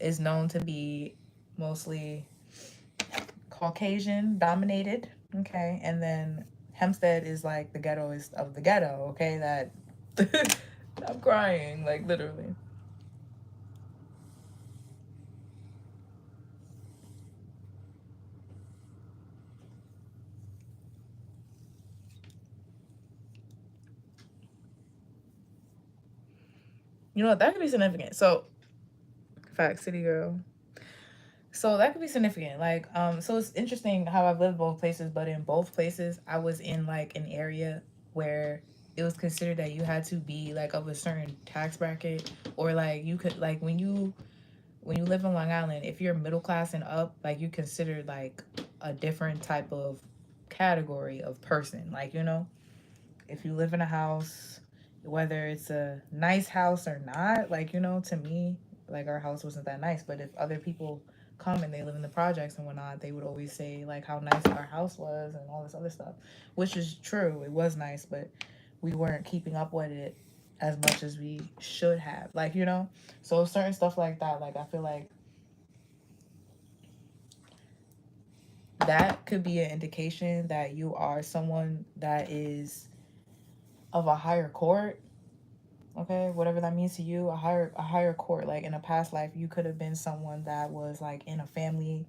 is known to be mostly Caucasian dominated, okay, and then Hempstead is like the ghetto is of the ghetto, okay. That I'm crying, like literally. You know what? That could be significant. So, fact, city girl. So that could be significant. Like, so it's interesting how I've lived both places, but in both places, I was in like an area where it was considered that you had to be like of a certain tax bracket, or like you could like when you live in Long Island, if you're middle class and up, like you considered like a different type of category of person. Like, you know, if you live in a house, whether it's a nice house or not, like, you know, to me, like our house wasn't that nice. But if other people come and they live in the projects and whatnot, they would always say like how nice our house was and all this other stuff, which is true. It was nice, but we weren't keeping up with it as much as we should have. Like, you know, so certain stuff like that, like I feel like that could be an indication that you are someone that is of a higher court. Okay, whatever that means to you, a higher court. Like in a past life, you could have been someone that was like in a family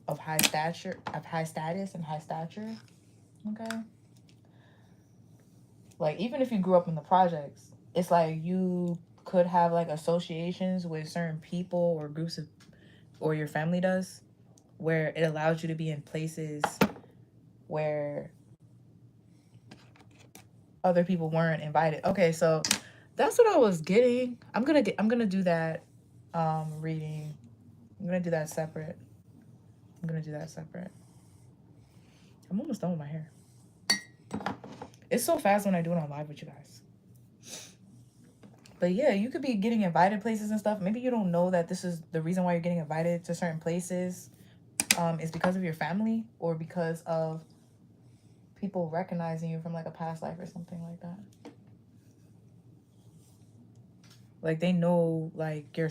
of high stature, of high status and high stature. Okay, like even if you grew up in the projects, it's like you could have like associations with certain people or groups of, or your family does, where it allows you to be in places where other people weren't invited. Okay, so that's what I was getting. I'm gonna do that reading. I'm gonna do that separate. I'm gonna do that separate. I'm almost done with my hair. It's so fast when I do it on live with you guys. But yeah, you could be getting invited places and stuff. Maybe you don't know that this is the reason why you're getting invited to certain places. Is because of your family or because of people recognizing you from like a past life or something like that. Like they know like your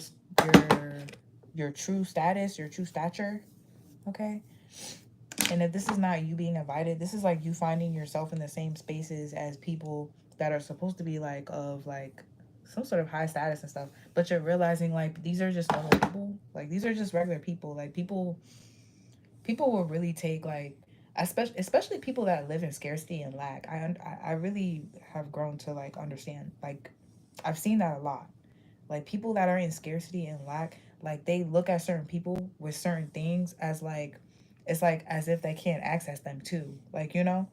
your true status, your true stature. Okay. And if this is not you being invited, this is like you finding yourself in the same spaces as people that are supposed to be like of like some sort of high status and stuff. But you're realizing like these are just normal people. Like these are just regular people. Like people will really take like especially people that live in scarcity and lack. I really have grown to like understand. Like I've seen that a lot. Like people that are in scarcity and lack, like they look at certain people with certain things as like it's like as if they can't access them too. Like, you know?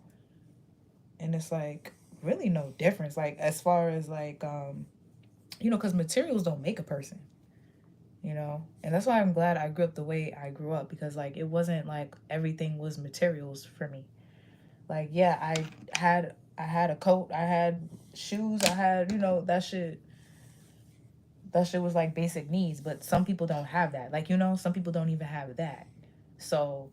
And it's like really no difference. Like as far as like you know, because materials don't make a person, you know? And that's why I'm glad I grew up the way I grew up because like it wasn't like everything was materials for me. Like yeah, I had a coat, I had shoes, I had, you know, that shit was like basic needs, but some people don't have that. Like, you know, some people don't even have that. So,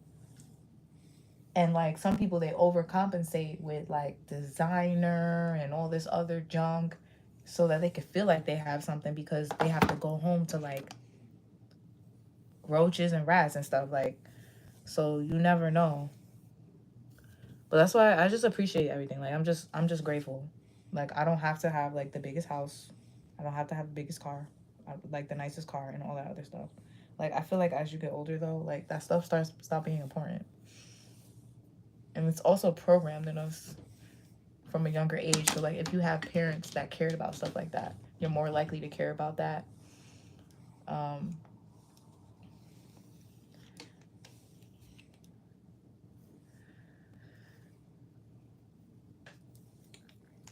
and like some people they overcompensate with like designer and all this other junk so that they could feel like they have something because they have to go home to like roaches and rats and stuff like so you never know. But that's why I just appreciate everything. Like I'm just grateful. Like I don't have to have like the biggest house. I don't have to have the biggest car. Like the nicest car and all that other stuff. Like I feel like as you get older though, like that stuff starts stop being important. And it's also programmed in us from a younger age. So like if you have parents that cared about stuff like that, you're more likely to care about that. Um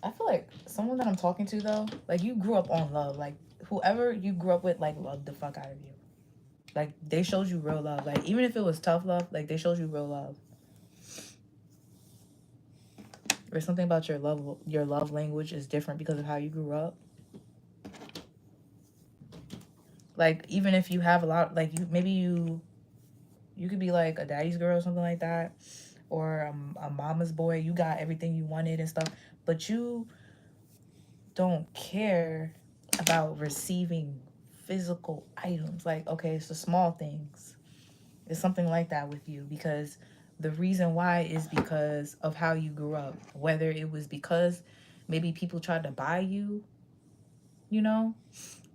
I feel like someone that I'm talking to though, like you grew up on love. Like whoever you grew up with, like loved the fuck out of you. Like they showed you real love. Like even if it was tough love, like they showed you real love. Or something about your love language is different because of how you grew up. Like even if you have a lot, like you could be like a daddy's girl or something like that, or a mama's boy. You got everything you wanted and stuff, but you don't care about receiving physical items. Like okay, it's the small things. It's something like that with you because the reason why is because of how you grew up. Whether it was because maybe people tried to buy you, you know,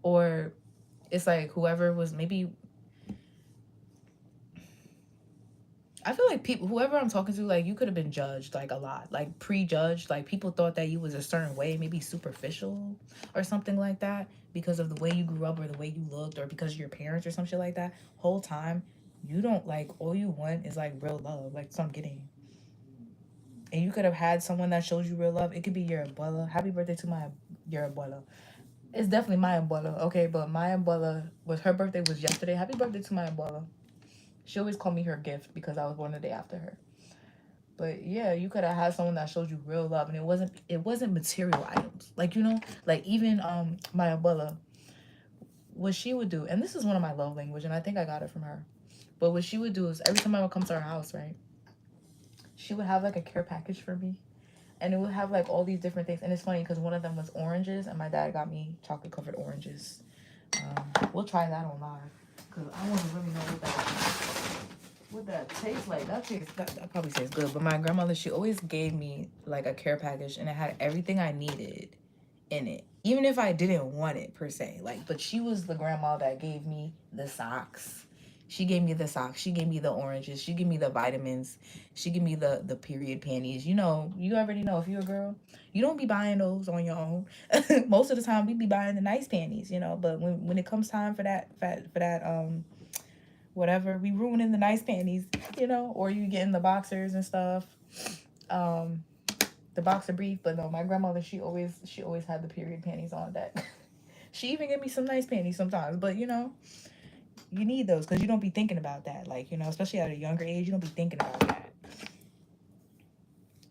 or it's like whoever was maybe I feel like people, whoever I'm talking to, like you could have been judged like a lot, like prejudged. Like people thought that you was a certain way, maybe superficial or something like that, because of the way you grew up or the way you looked, or because of your parents or some shit like that. Whole time, you don't like all you want is like real love, like so I'm getting. And you could have had someone that shows you real love. It could be your abuela. Happy birthday to my your abuela. It's definitely my abuela, okay, but my abuela was her birthday was yesterday. Happy birthday to my abuela. She always called me her gift because I was born the day after her. But yeah, you could have had someone that showed you real love, and it wasn't material items. Like you know, like even my abuela, what she would do, and this is one of my love language, and I think I got it from her. But what she would do is every time I would come to her house, right, she would have like a care package for me, and it would have like all these different things. And it's funny because one of them was oranges, and my dad got me chocolate covered oranges. We'll try that on live because I want to really know what that tastes like. That probably tastes good. But my grandmother, she always gave me like a care package, and it had everything I needed in it, even if I didn't want it per se. Like, but she was the grandma that gave me the socks. She gave me the socks. She gave me the oranges. She gave me the vitamins. She gave me the period panties. You know, you already know if you're a girl, you don't be buying those on your own. Most of the time, we be buying the nice panties. You know, but when it comes time for that whatever, we ruining the nice panties. You know, or you getting the boxers and stuff. Um, the boxer brief, but no, my grandmother she always had the period panties on deck. She even gave me some nice panties sometimes, but you know, you need those because you don't be thinking about that. Like, you know, especially at a younger age, you don't be thinking about that.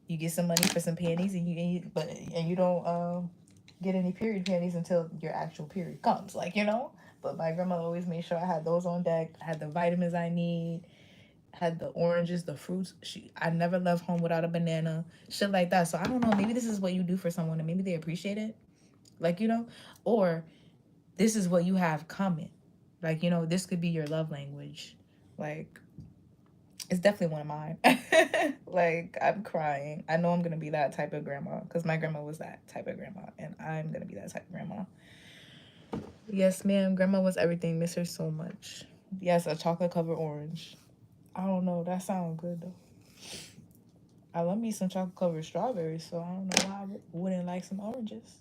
You get some money for some panties and you don't get any period panties until your actual period comes, like, you know? But my grandmother always made sure I had those on deck. I had the vitamins I need, had the oranges, the fruits. I never left home without a banana, shit like that. So I don't know. Maybe this is what you do for someone, and maybe they appreciate it, like you know, or this is what you have coming, like you know, this could be your love language, like it's definitely one of mine. Like I'm crying. I know I'm gonna be that type of grandma because my grandma was that type of grandma, and I'm gonna be that type of grandma. Yes, ma'am. Grandma was everything. Miss her so much. Yes, a chocolate covered orange. I don't know. That sounds good though. I love me some chocolate covered strawberries, so I don't know why I wouldn't like some oranges.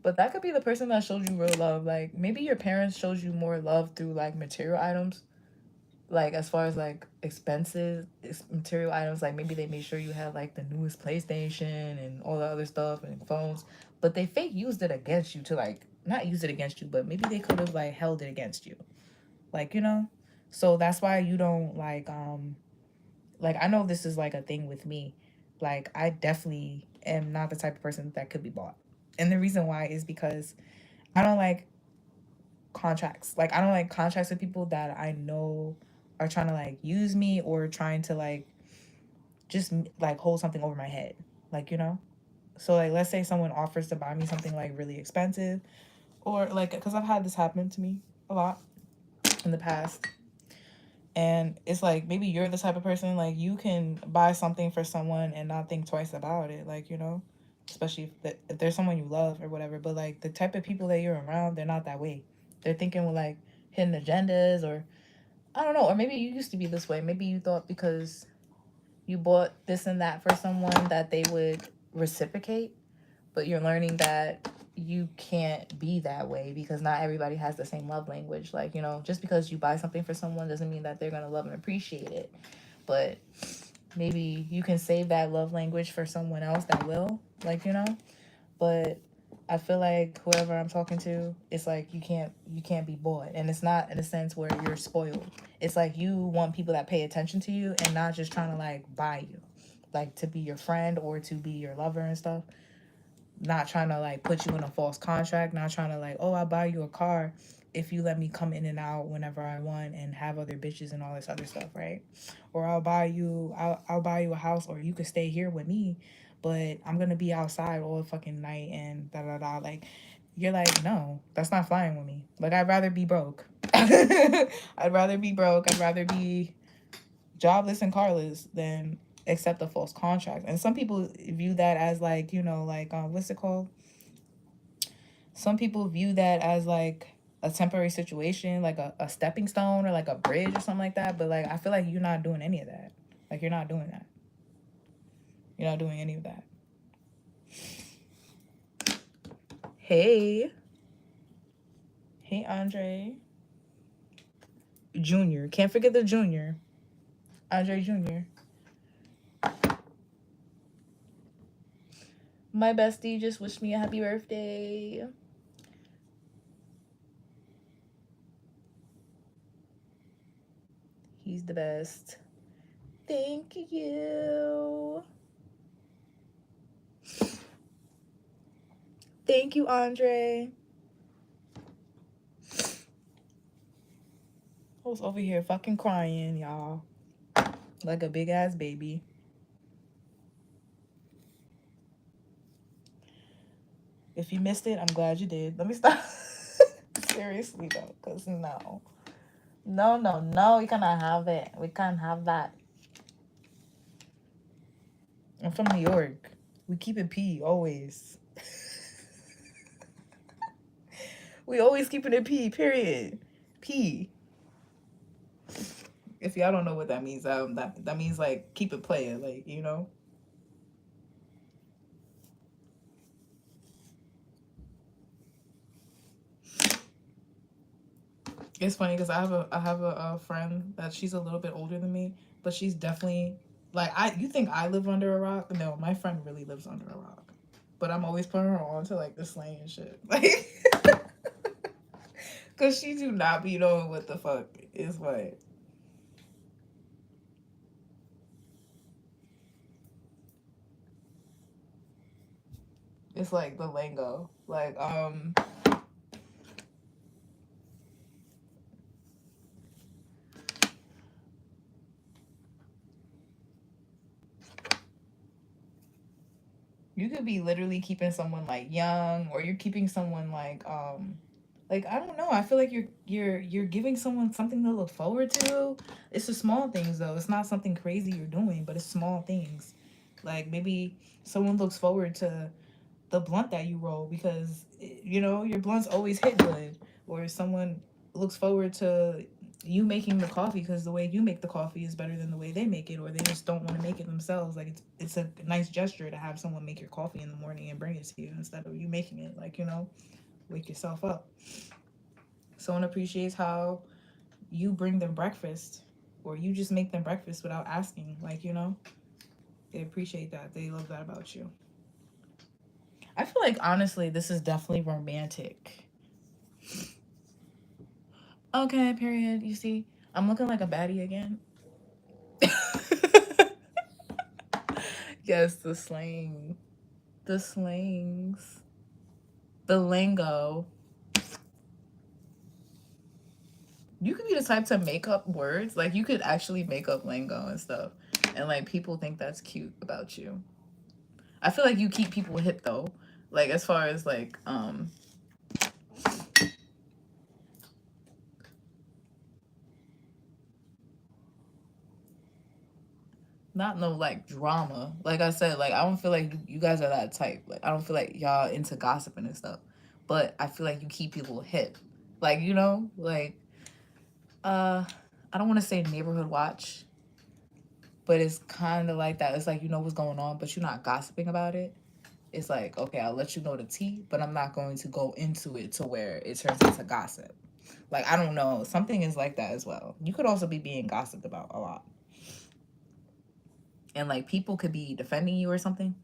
But that could be the person that shows you real love. Like maybe your parents shows you more love through like material items, like as far as like expenses, material items. Like maybe they made sure you had like the newest PlayStation and all the other stuff and phones, but they fake used it against you to like not use it against you, but maybe they could have like held it against you, like you know. So that's why you don't like I know this is like a thing with me. Like I definitely am not the type of person that could be bought. And the reason why is because I don't like contracts. Like I don't like contracts with people that I know are trying to like use me or trying to like just like hold something over my head. Like, you know? So like let's say someone offers to buy me something like really expensive or like cuz I've had this happen to me a lot in the past. And it's like maybe you're the type of person like you can buy something for someone and not think twice about it, like you know, especially if there's someone you love or whatever. But like the type of people that you're around, they're not that way. They're thinking with like hidden agendas, or I don't know, or maybe you used to be this way. Maybe you thought because you bought this and that for someone that they would reciprocate, but you're learning that you can't be that way because not everybody has the same love language. Like, you know, just because you buy something for someone doesn't mean that they're going to love and appreciate it. But maybe you can save that love language for someone else that will, like, you know. But I feel like whoever I'm talking to, it's like you can't be bought, and it's not in a sense where you're spoiled. It's like you want people that pay attention to you and not just trying to like buy you, like to be your friend or to be your lover and stuff. Not trying to like put you in a false contract. Not trying to like, oh, I'll buy you a car if you let me come in and out whenever I want and have other bitches and all this other stuff, right? Or I'll buy you a house, or you could stay here with me, but I'm gonna be outside all the fucking night and da da da. Like, you're like, no, that's not flying with me. Like, I'd rather be broke. I'd rather be broke. I'd rather be jobless and carless than accept a false contract. And some people view that as like, you know, like what's it called? Some people view that as like a temporary situation, like a stepping stone or like a bridge or something like that. But like I feel like you're not doing any of that. Like you're not doing that. You're not doing any of that. Hey. Hey, Andre. Junior. Can't forget the junior. Andre Jr. My bestie just wished me a happy birthday. He's the best. Thank you. Thank you, Andre. I was over here fucking crying, y'all. Like a big ass baby. If you missed it, I'm glad you did. Let me stop. Seriously, though, because no. No, no, no. We cannot have it. We can't have that. I'm from New York. We keep it P, always. We always keeping it P, period. P. If y'all don't know what that means, that means like keep it playing, like, you know. It's funny because I have a friend that she's a little bit older than me, but she's definitely like you think I live under a rock? No, my friend really lives under a rock. But I'm always putting her on to like the slang and shit, like, cause she do not be knowing what the fuck is what. It's like the lingo, like you could be literally keeping someone like young, or you're keeping someone like I don't know. I feel like you're giving someone something to look forward to. It's the small things though. It's not something crazy you're doing, but it's small things. Like maybe someone looks forward to the blunt that you roll because you know your blunts always hit good, or someone looks forward to you making the coffee because the way you make the coffee is better than the way they make it, or they just don't want to make it themselves. Like it's a nice gesture to have someone make your coffee in the morning and bring it to you instead of you making it. Like, you know, wake yourself up. Someone appreciates how you bring them breakfast, or you just make them breakfast without asking. Like, you know, they appreciate that. They love that about you. I feel like honestly, this is definitely romantic. Okay, period. You see, I'm looking like a baddie again. Yes, the slang, the slangs, the lingo. You could be the type to make up words. Like you could actually make up lingo and stuff, and like people think that's cute about you. I feel like you keep people hip though. Like as far as like not no like drama. Like I said, like I don't feel like you guys are that type. Like I don't feel like y'all into gossiping and stuff. But I feel like you keep people hip. Like, you know, like uh I don't want to say neighborhood watch, but it's kind of like that. It's like you know what's going on, but you're not gossiping about it. It's like, okay, I'll let you know the tea, but I'm not going to go into it to where it turns into gossip. Like, I don't know. Something is like that as well. You could also be being gossiped about a lot. and like people could be defending you or something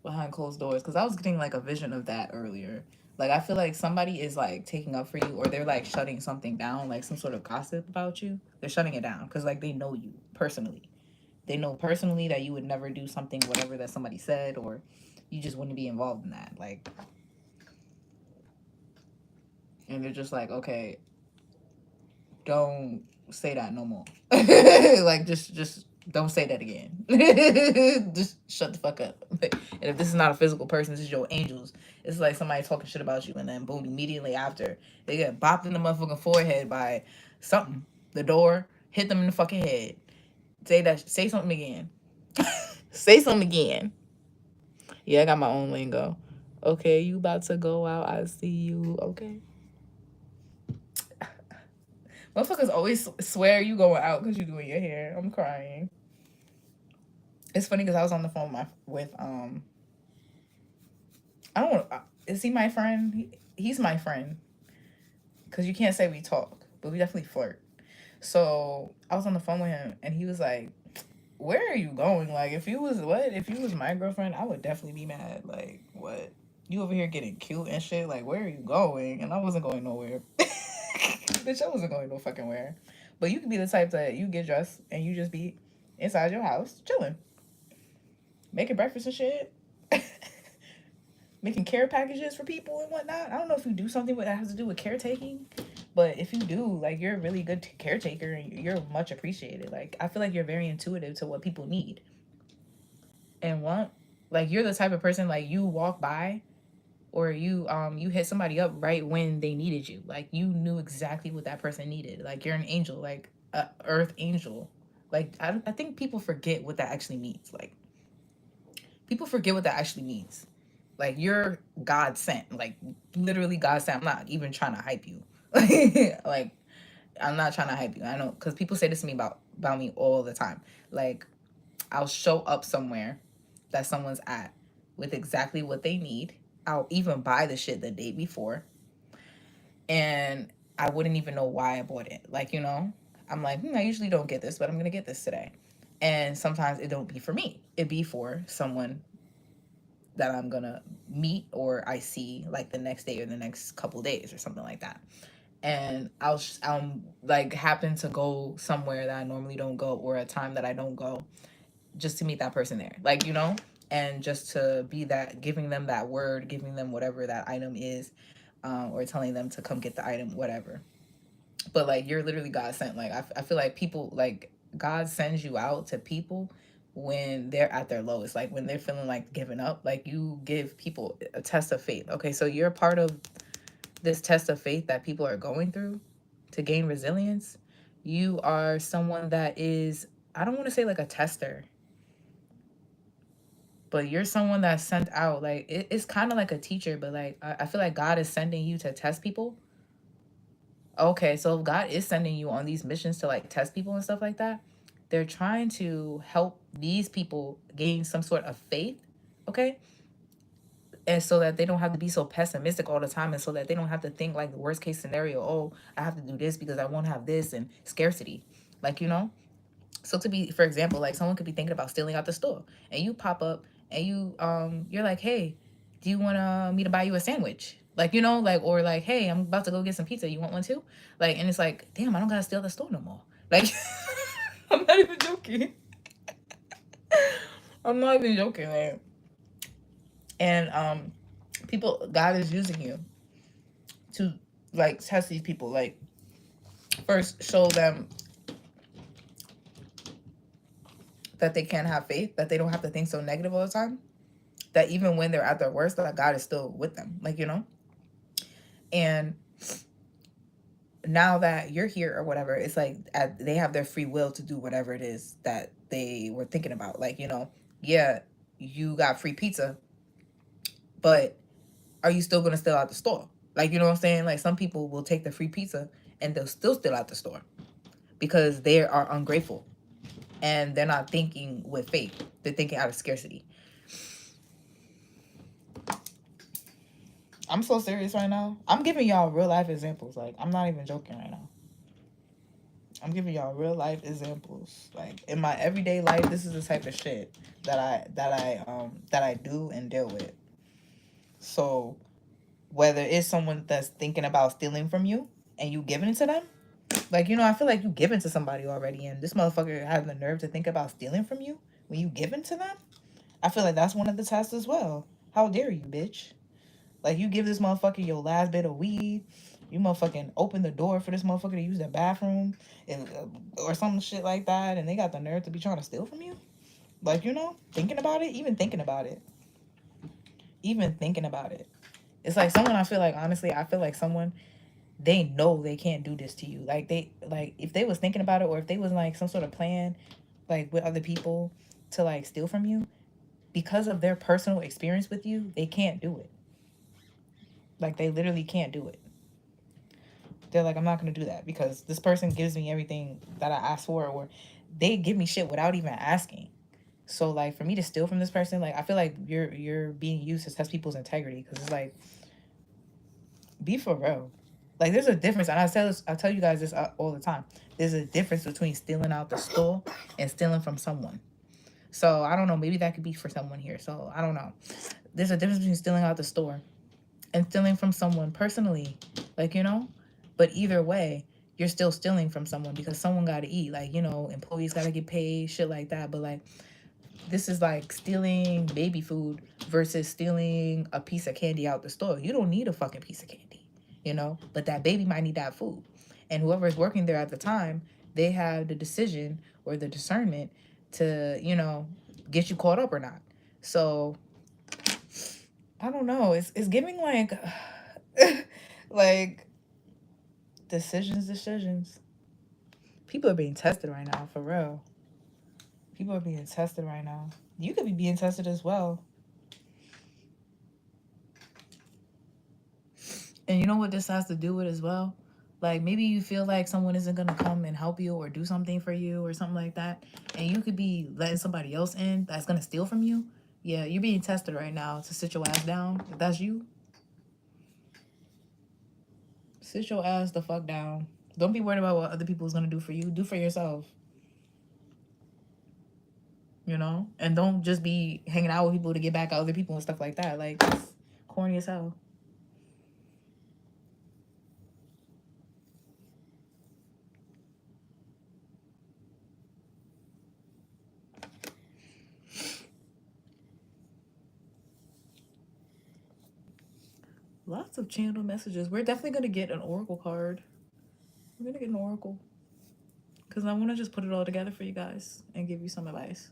behind closed doors, because I was getting like a vision of that earlier. Like I feel like somebody is like taking up for you, or they're like shutting something down, like some sort of gossip about you. They're shutting it down because like they know you personally. They know personally that you would never do something, whatever that somebody said, or you just wouldn't be involved in that. Like, and they're just like, okay, don't say that no more. Like, just don't say that again. Just shut the fuck up. And if this is not a physical person, this is your angels. It's like somebody talking shit about you, and then boom, immediately after, they get bopped in the motherfucking forehead by something. The door hit them in the fucking head. Say something again. Say something again. Yeah, I got my own lingo. Okay, you about to go out. I see you. Okay. Motherfuckers always swear you going out because you doing your hair. I'm crying. It's funny because I was on the phone with I don't know, is he my friend? He's my friend because you can't say we talk, but we definitely flirt. So I was on the phone with him and he was like, "Where are you going? Like if you was my girlfriend, I would definitely be mad. Like what? You over here getting cute and shit. Like where are you going?" And I wasn't going nowhere. Bitch, I wasn't going no fucking where. But you could be the type that you get dressed and you just be inside your house chilling, making breakfast and shit, making care packages for people and whatnot. I don't know if you do something that has to do with caretaking, but if you do, like you're a really good caretaker and you're much appreciated. Like I feel like you're very intuitive to what people need and want. Like you're the type of person like you walk by or you hit somebody up right when they needed you. Like you knew exactly what that person needed. Like you're an angel, like a earth angel. Like I think people forget what that actually means. Like people forget what that actually means. Like you're God sent. Like literally God sent. I'm not even trying to hype you. Like I'm not trying to hype you. I know because people say this to me about me all the time. Like I'll show up somewhere that someone's at with exactly what they need. I'll even buy the shit the day before, and I wouldn't even know why I bought it. Like, I'm like, I usually don't get this, but I'm gonna get this today. And sometimes it don't be for me. It be for someone that I'm gonna meet or I see like the next day or the next couple days or something like that. And I'll like happen to go somewhere that I normally don't go or a time that I don't go just to meet that person there. Like, and just to be that, giving them that word, giving them whatever that item is, or telling them to come get the item, whatever. But like, you're literally God sent. Like, I feel like people, like, God sends you out to people when they're at their lowest, like when they're feeling like giving up. Like, you give people a test of faith. Okay, so you're part of this test of faith that people are going through to gain resilience. You are someone that is, I don't want to say like a tester, but you're someone that's sent out. Like it's kind of like a teacher, but like I feel like God is sending you to test people. Okay, so if God is sending you on these missions to like test people and stuff like that, they're trying to help these people gain some sort of faith. Okay, and so that they don't have to be so pessimistic all the time, and so that they don't have to think like the worst case scenario. Oh, I have to do this because I won't have this, and scarcity. Like, so to be, for example, like someone could be thinking about stealing out the store, and you pop up and you're like, hey, do you want me to buy you a sandwich? Like, like, or like, hey, I'm about to go get some pizza. You want one too? Like, and it's like, damn, I don't gotta steal the store no more. Like, I'm not even joking. I'm not even joking, like, and people, God is using you to like test these people. Like, first show them that they can have faith, that they don't have to think so negative all the time, that even when they're at their worst, that God is still with them, like, and now that you're here or whatever, it's like they have their free will to do whatever it is that they were thinking about. Like, yeah, you got free pizza, but are you still going to steal out the store? Like, you know what I'm saying? Like, some people will take the free pizza and they'll still steal out the store because they are ungrateful and they're not thinking with faith. They're thinking out of scarcity. I'm so serious right now. I'm giving y'all real life examples. Like, I'm not even joking right now. I'm giving y'all real life examples. Like, in my everyday life, this is the type of shit that I do and deal with. So whether it's someone that's thinking about stealing from you and you giving it to them, like, you know, I feel like you giving to somebody already, and this motherfucker has the nerve to think about stealing from you when you giving to them. I feel like that's one of the tests as well. How dare you, bitch? Like, you give this motherfucker your last bit of weed. You motherfucking open the door for this motherfucker to use the bathroom and, or some shit like that, and they got the nerve to be trying to steal from you. Like, you know, thinking about it, even thinking about it, even thinking about it. It's like someone, I feel like, honestly, I feel like someone, they know they can't do this to you. Like, if they was thinking about it, or if they was like some sort of plan, like with other people to like steal from you, because of their personal experience with you, they can't do it. Like, they literally can't do it. They're like, I'm not gonna do that because this person gives me everything that I asked for, or they give me shit without even asking. So like, for me to steal from this person, like, I feel like you're being used to test people's integrity, because it's like, be for real. Like, there's a difference, and I tell you guys this all the time. There's a difference between stealing out the store and stealing from someone. So I don't know, maybe that could be for someone here. So I don't know. There's a difference between stealing out the store and stealing from someone personally, like, you know. But either way, you're still stealing from someone because someone got to eat. Like, you know, employees got to get paid, shit like that. But like, this is like stealing baby food versus stealing a piece of candy out the store. You don't need a fucking piece of candy, you know, but that baby might need that food. And whoever is working there at the time, they have the decision or the discernment to, you know, get you caught up or not. So I don't know. It's giving like like decisions. People are being tested right now, for real. People are being tested right now. You could be being tested as well. And you know what this has to do with as well? Like, maybe you feel like someone isn't gonna come and help you or do something for you or something like that, and you could be letting somebody else in that's gonna steal from you. Yeah, you're being tested right now to sit your ass down. If that's you, sit your ass the fuck down. Don't be worried about what other people's gonna do for you. Do for yourself. You know? And don't just be hanging out with people to get back at other people and stuff like that. Like, it's corny as hell. Lots of channel messages. We're definitely gonna get an oracle card. We're gonna get an oracle. Because I want to just put it all together for you guys and give you some advice.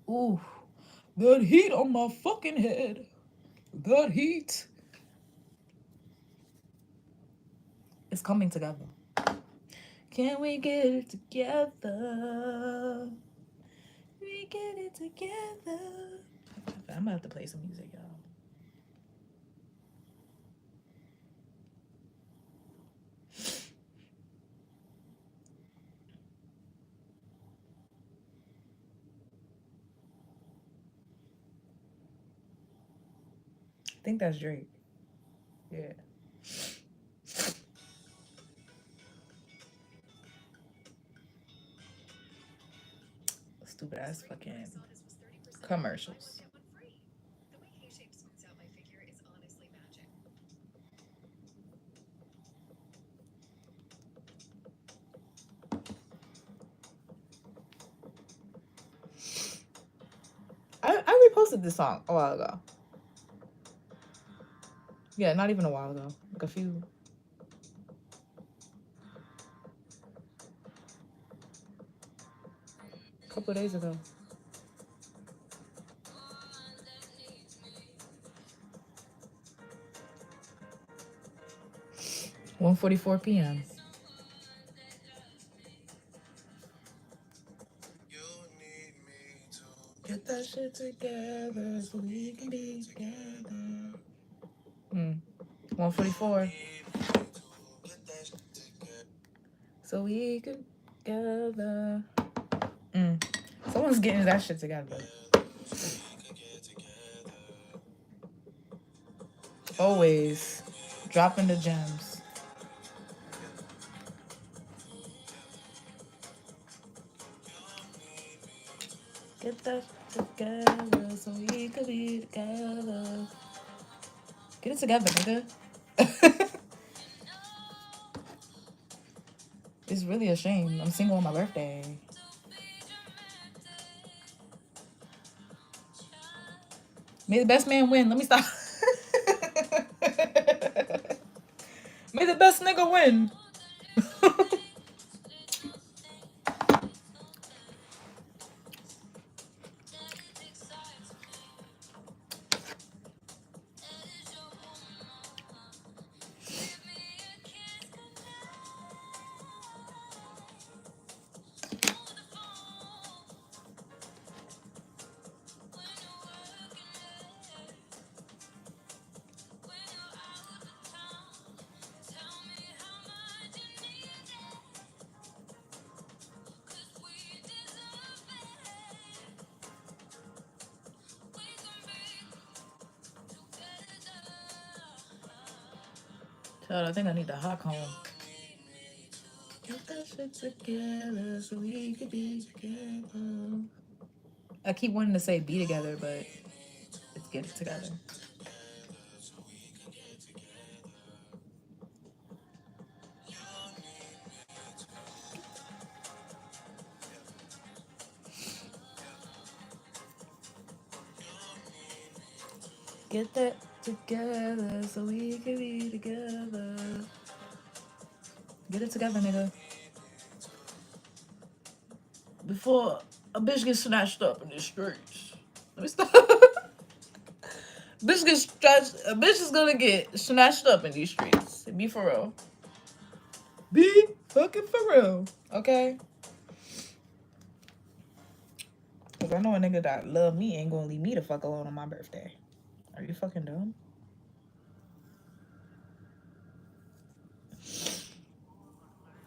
Ooh, that heat on my fucking head. That heat. It's coming together. Can we get it together? We get it together. I'm gonna have to play some music, y'all. I think that's Drake. Yeah. Stupid ass fucking commercials. I reposted this song a while ago. Yeah, not even a while ago. Like a couple of days ago. $1:44 p.m. Get that shit together so we can be together. 1:44. So we can together. Someone's getting that shit together. Always dropping the gems. Get that together so we could be together. Get it together, nigga. It's really a shame. I'm single on my birthday. May the best man win. Let me stop. May the best nigga win. Child, I think I need to hot comb. Get that shit together so we could be together. I keep wanting to say be together, but it's get it together. Get that together so we can be together. Get it together, nigga. Before a bitch gets snatched up in the streets. Let me stop. Bitch gets stretched. A bitch is gonna get snatched up in these streets. Be for real. Be fucking for real. Okay? Because I know a nigga that love me ain't gonna leave me the fuck alone on my birthday. Are you fucking dumb?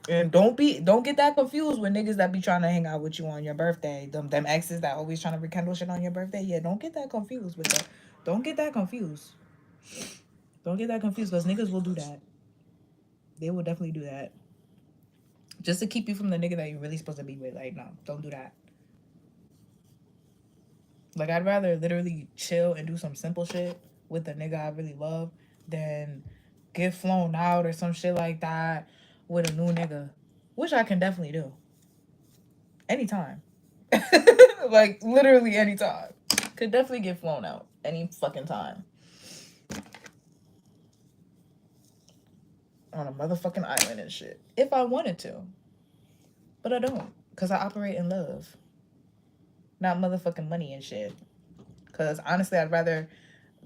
And don't get that confused with niggas that be trying to hang out with you on your birthday. Them exes that always trying to rekindle shit on your birthday. Yeah, don't get that confused with that. Don't get that confused. Don't get that confused because niggas will do that. They will definitely do that. Just to keep you from the nigga that you're really supposed to be with. Like, no, don't do that. Like, I'd rather literally chill and do some simple shit with the nigga I really love than get flown out or some shit like that with a new nigga. Which I can definitely do. Anytime. Like, literally anytime. Could definitely get flown out any fucking time. On a motherfucking island and shit. If I wanted to. But I don't. Because I operate in love. Not motherfucking money and shit. Because honestly, I'd rather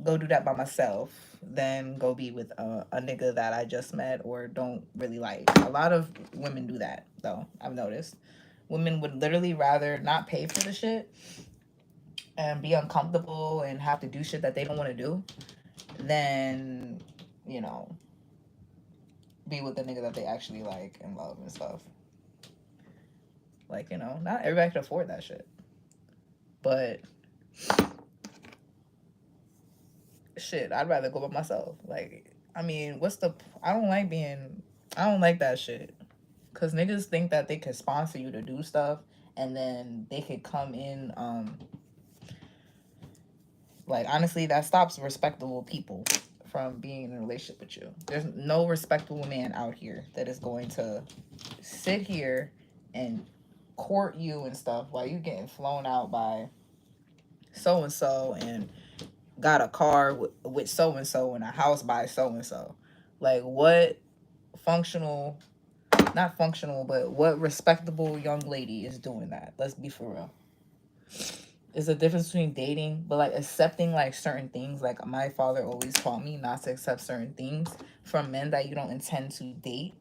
go do that by myself than go be with a nigga that I just met or don't really like. A lot of women do that, though. I've noticed. Women would literally rather not pay for the shit and be uncomfortable and have to do shit that they don't want to do than, you know, be with the nigga that they actually like and love and stuff. Like, you know, not everybody can afford that shit. But shit, I'd rather go by myself. Like, I mean, I don't like that shit. Cause niggas think that they can sponsor you to do stuff and then they could come in, like, honestly, that stops respectable people from being in a relationship with you. There's no respectable man out here that is going to sit here and court you and stuff while you getting flown out by so-and-so and got a car with so-and-so and a house by so-and-so. Like, what not functional, but what respectable young lady is doing that? Let's be for real. There's a difference between dating, but like accepting like certain things. Like, my father always taught me not to accept certain things from men that you don't intend to date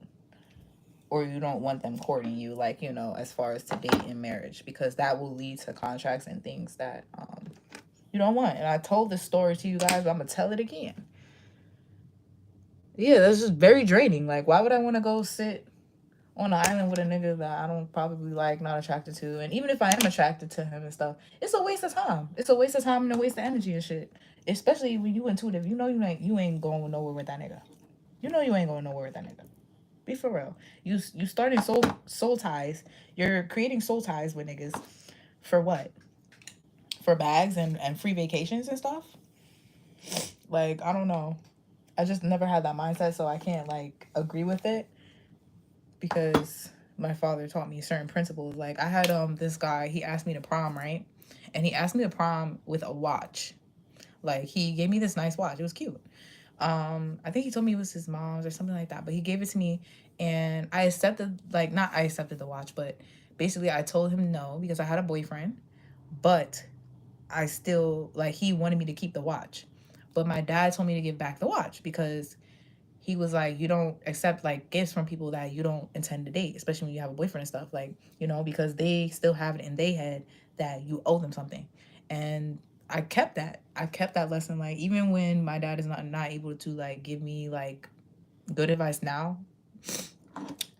or you don't want them courting you, like, you know, as far as to date in marriage, because that will lead to contracts and things that you don't want. And I told this story to you guys, but I'm gonna tell it again. Yeah, that's just very draining. Like, why would I want to go sit on an island with a nigga that I don't probably like, not attracted to. And even if I am attracted to him and stuff, it's a waste of time. It's a waste of time and a waste of energy and shit. Especially when you intuitive. You know you ain't going nowhere with that nigga. You know you ain't going nowhere with that nigga. Be for real. You starting soul ties. You're creating soul ties with niggas for what? For bags and free vacations and stuff? Like, I don't know. I just never had that mindset, so I can't like agree with it because my father taught me certain principles. Like I had this guy, he asked me to prom, right? And he asked me to prom with a watch. Like he gave me this nice watch. It was cute. I think he told me it was his mom's or something like that, but he gave it to me and I accepted, like, not I accepted the watch, but basically I told him no because I had a boyfriend, but I still, like, he wanted me to keep the watch. But my dad told me to give back the watch because he was like, you don't accept like gifts from people that you don't intend to date, especially when you have a boyfriend and stuff, like, you know, because they still have it in their head that you owe them something. And I kept that lesson. Like, even when my dad is not able to like give me like good advice now,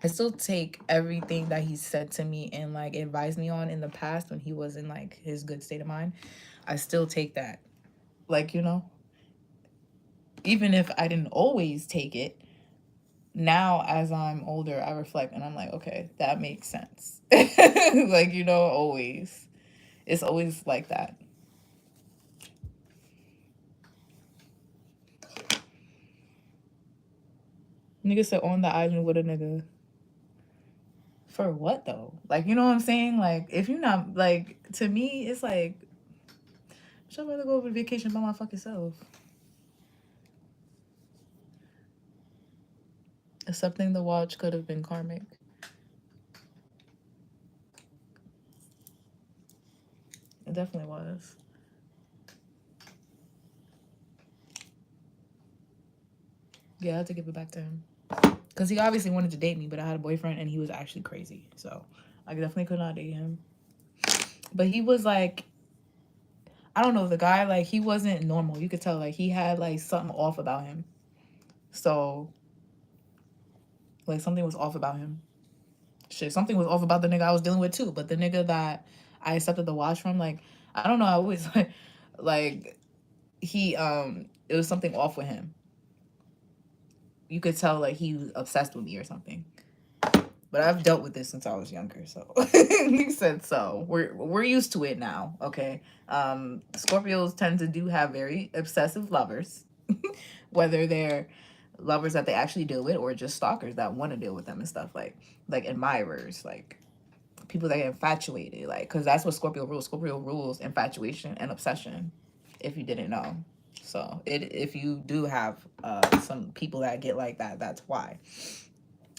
I still take everything that he said to me and like advised me on in the past when he was in like his good state of mind. I still take that. Like, you know, even if I didn't always take it, now as I'm older, I reflect and I'm like, okay, that makes sense. Like, you know, always. It's always like that. Nigga said on the island with a nigga. For what though? Like, you know what I'm saying? Like, if you're not, like, to me, it's like, I'd rather go on vacation by my fucking self. Accepting the watch could have been karmic. It definitely was. Yeah, I had to give it back to him. Because he obviously wanted to date me, but I had a boyfriend and he was actually crazy. So I definitely could not date him. But he was like, I don't know, the guy, like, he wasn't normal. You could tell, like, he had, like, something off about him. So, like, something was off about him. Shit, something was off about the nigga I was dealing with, too. But the nigga that I accepted the watch from, like, I don't know, I always, like, he, it was something off with him. You could tell, like, he was obsessed with me or something. But I've dealt with this since I was younger, so he said so. We're used to it now, okay? Scorpios tend to do have very obsessive lovers, whether they're lovers that they actually deal with or just stalkers that want to deal with them and stuff, like admirers, like people that get infatuated, like, because that's what Scorpio rules. Scorpio rules infatuation and obsession, if you didn't know. So if you do have some people that get like that, that's why.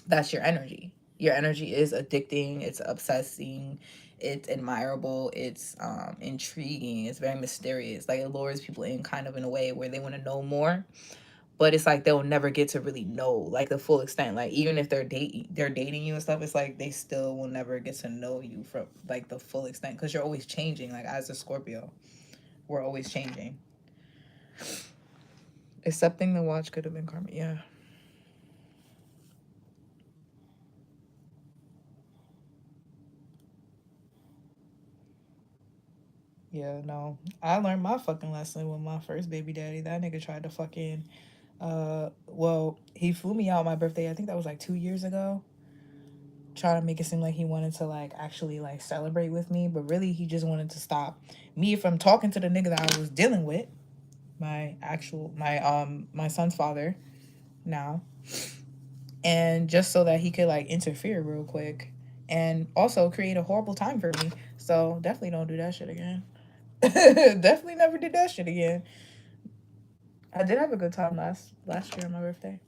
That's your energy. Your energy is addicting, it's obsessing, it's admirable, it's intriguing, it's very mysterious. Like, it lures people in kind of in a way where they want to know more, but it's like they'll never get to really know like the full extent. Like, even if they're dating you and stuff, it's like they still will never get to know you from like the full extent, because you're always changing. Like, as a Scorpio, we're always changing. Accepting the watch could have been karma. Yeah. Yeah, no. I learned my fucking lesson with my first baby daddy. That nigga tried to fucking well, he flew me out my birthday. I think that was like 2 years ago. Trying to make it seem like he wanted to like actually like celebrate with me, but really he just wanted to stop me from talking to the nigga that I was dealing with. My son's father now. And just so that he could like interfere real quick and also create a horrible time for me. So definitely don't do that shit again. Definitely never did that shit again. I did have a good time last year on my birthday.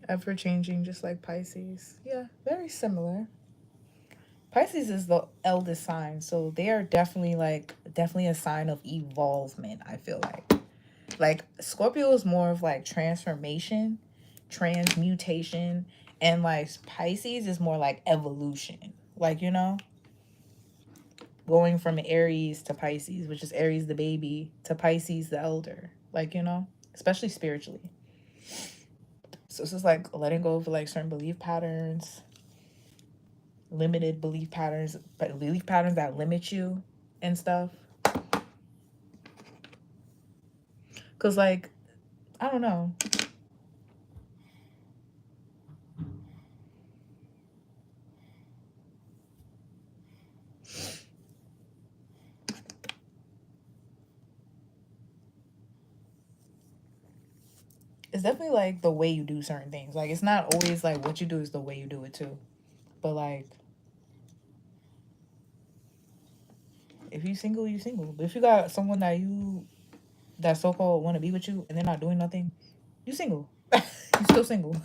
Ever changing, just like Pisces. Yeah, very similar. Pisces is the eldest sign, so they are definitely a sign of evolvement. I feel like Scorpio is more of like transformation, transmutation, and like Pisces is more like evolution. Like, you know, going from Aries to Pisces, which is Aries the baby to Pisces the elder. Like, you know, especially spiritually. So it's just like letting go of like certain belief patterns, limited belief patterns, but belief patterns that limit you and stuff. Cause like, I don't know. It's definitely like the way you do certain things. Like it's not always like what you do is the way you do it too. But like if you single, you single. But if you got someone that so called want to be with you and they're not doing nothing, you single. You still single.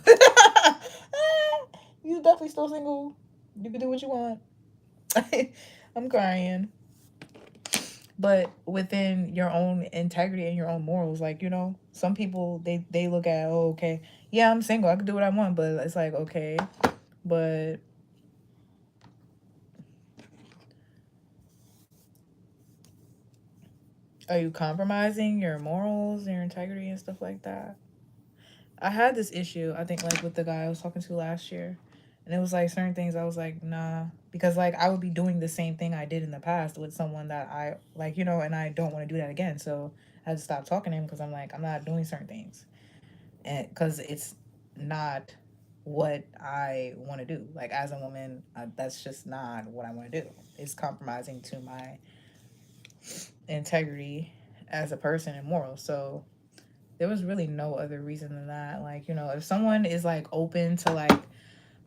You definitely still single. You can do what you want. I'm crying. But within your own integrity and your own morals, like, you know, some people they look at, oh, okay, yeah, I'm single, I can do what I want, but it's like, okay, but are you compromising your morals, your integrity and stuff like that? I had this issue, I think, like with the guy I was talking to last year. And it was like certain things I was like, nah. Because like I would be doing the same thing I did in the past with someone that I like, you know, and I don't want to do that again. So I had to stop talking to him because I'm like, I'm not doing certain things. And because it's not what I want to do. Like as a woman, that's just not what I want to do. It's compromising to my integrity as a person and morals. So there was really no other reason than that. Like, you know, if someone is like open to like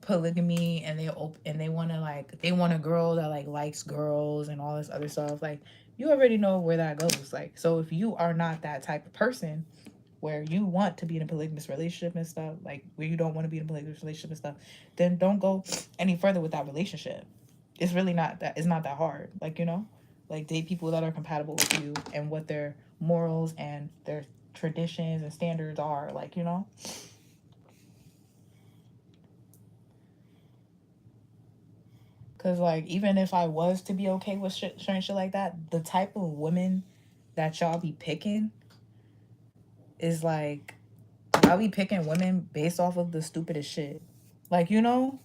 polygamy and they want to like they want a girl that like likes girls and all this other stuff, like you already know where that goes. Like, so if you are not that type of person where you want to be in a polygamous relationship and stuff, like where you don't want to be in a polygamous relationship and stuff, then don't go any further with that relationship. It's really not that, it's not that hard. Like, you know, like date people that are compatible with you and what their morals and their traditions and standards are, like, you know. Because like even if I was to be okay with sharing shit like that, the type of women that y'all be picking is like, y'all be picking women based off of the stupidest shit. Like, you know,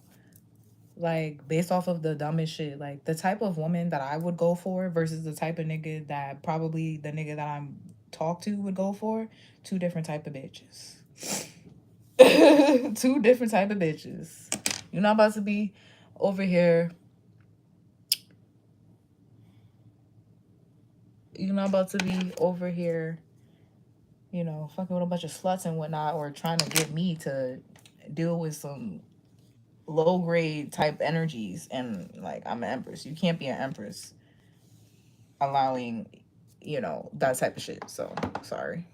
like based off of the dumbest shit. Like the type of woman that I would go for versus the type of nigga that probably the nigga that I'm talk to would go for. Two different type of bitches. Two different type of bitches. You're not about to be over here. You're not about to be over here, you know, fucking with a bunch of sluts and whatnot, or trying to get me to deal with some low grade type energies. And like, I'm an empress. You can't be an empress allowing, you know, that type of shit. So sorry.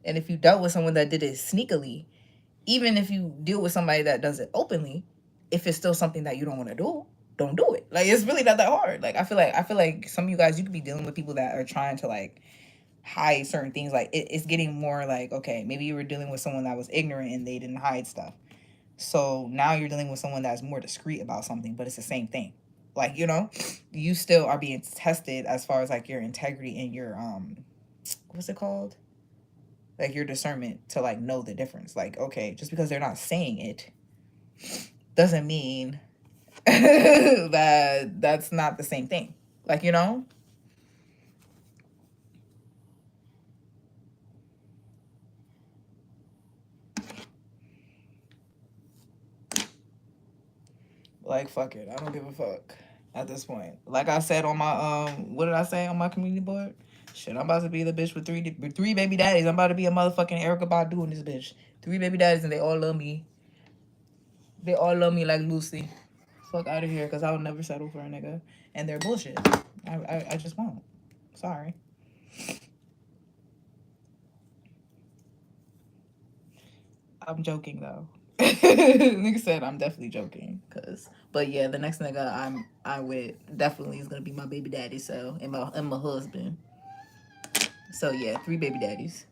And if you dealt with someone that did it sneakily, even if you deal with somebody that does it openly, if it's still something that you don't want to do, don't do it. Like it's really not that hard. Like I feel like some of you guys, you could be dealing with people that are trying to like hide certain things. Like it's getting more like, okay, maybe you were dealing with someone that was ignorant and they didn't hide stuff. So now you're dealing with someone that's more discreet about something, but it's the same thing. Like, you know, you still are being tested as far as like your integrity and your what's it called? Like your discernment to like know the difference. Like, okay, just because they're not saying it doesn't mean that that's not the same thing. Like, you know? Like, fuck it. I don't give a fuck at this point. Like I said on my what did I say on my community board? Shit, I'm about to be the bitch with three baby daddies. I'm about to be a motherfucking Erica Badu in this bitch. Three baby daddies and they all love me. They all love me like Lucy. Fuck out of here, cause I would never settle for a nigga. And they're bullshit. I just won't. Sorry. I'm joking though. Nigga said I'm definitely joking, but yeah, the next nigga I with definitely is gonna be my baby daddy, so and my husband. So yeah, three baby daddies.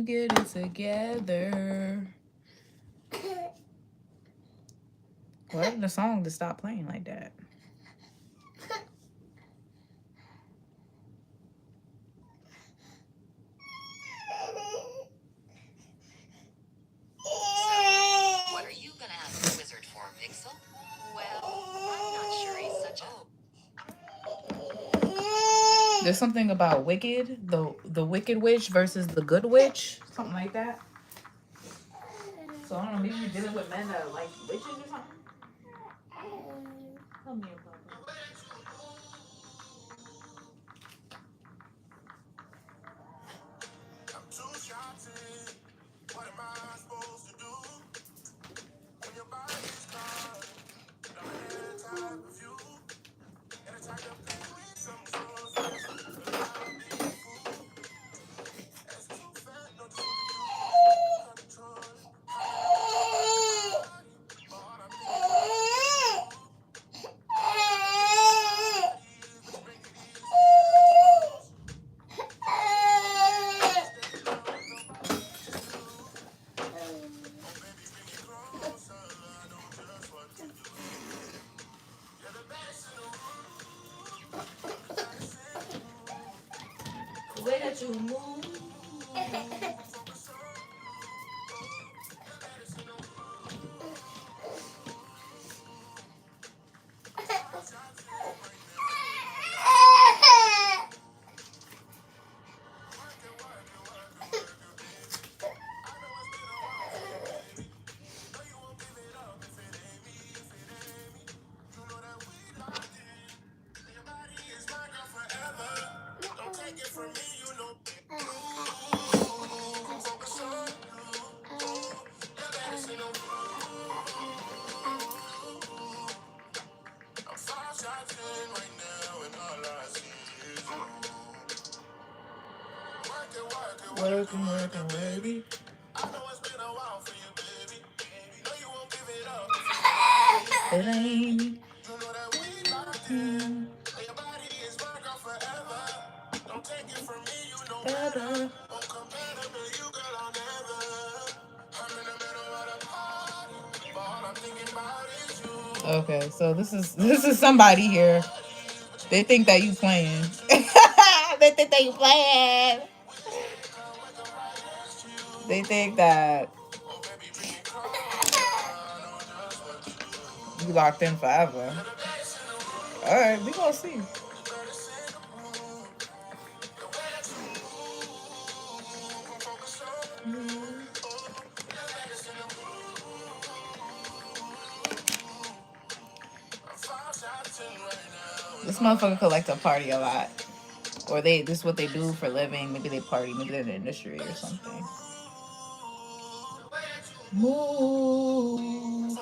you get it together. What happened to the song to stop playing like that? What are you gonna ask the wizard for, Pixel? Well, I'm not sure he's such a... There's something about Wicked, the Wicked Witch versus the Good Witch, something like that. So I don't know, maybe you're dealing with men that like witches or something. Come here, Papa. What am I supposed to do when your body's gone? I'm a type of you, and I try to play with some trust, but I'm being fooled. As too fat, no just what to do, control it. I'm in the middle of my body, but I'm thinking but you make it easy. The way that you move. Working, baby. I know it's been a while for you, baby. No, you won't give it up if It ain't me. you know that we locked in. Your body is my girl forever. Don't take it from me, you know better. Won't compare to me, you girl, I'll never. I'm in the middle of the party, but all I'm thinking about is you. Okay, so this is somebody here. They think that you playing. They think that you playing. They think that you locked in forever. All right, we gonna see. This motherfucker could like to party a lot. Or this is what they do for a living. Maybe they party, maybe they're in the industry or something. Move.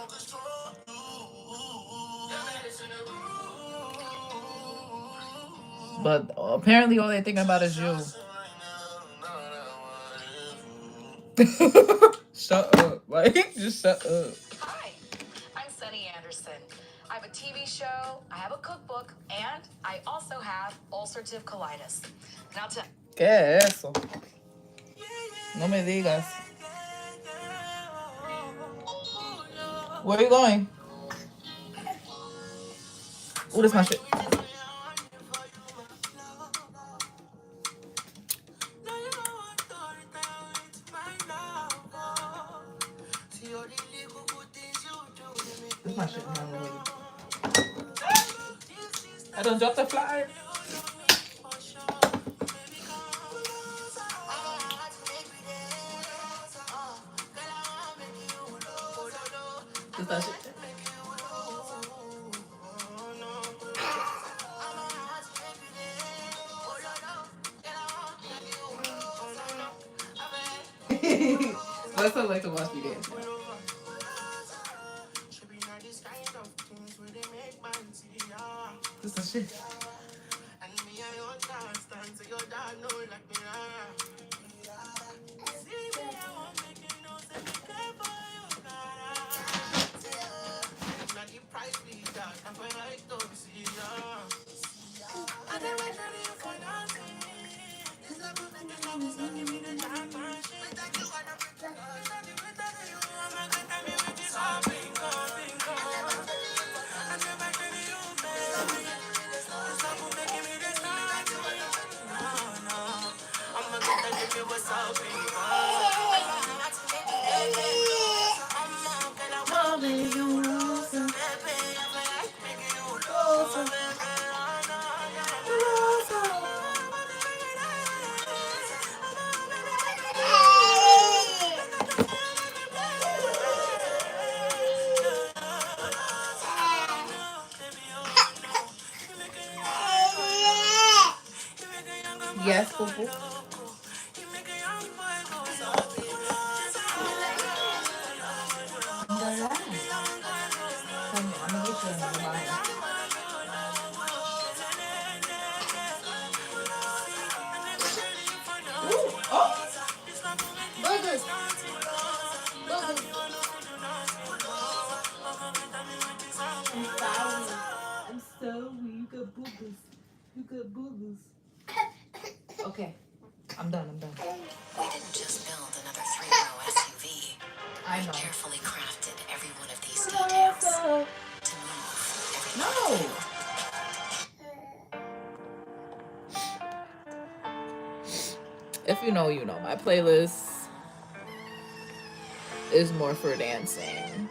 But apparently all they're thinking about is you. Shut up. Like, just shut up. Hi, I'm Sunny Anderson. I have a TV show, I have a cookbook, and I also have ulcerative colitis. Now to... ¿Qué es eso? No me digas. Where are you going? Oh, that's my shit. That's my shit. I don't drop the flyer. That's that shit. Let's not like to watch me dance. This is shit. Yes, boo boo. I'm gonna lie. I'm gonna get you another bottle. Ooh, oh, burgers, burgers. I'm sorry. I'm sorry. You got boogers. You got boogers. Okay, I'm done. I'm done. We didn't just build another 3-row SUV. I We know. carefully crafted every one of these details to move every No. If you know, you know. My playlist is more for dancing.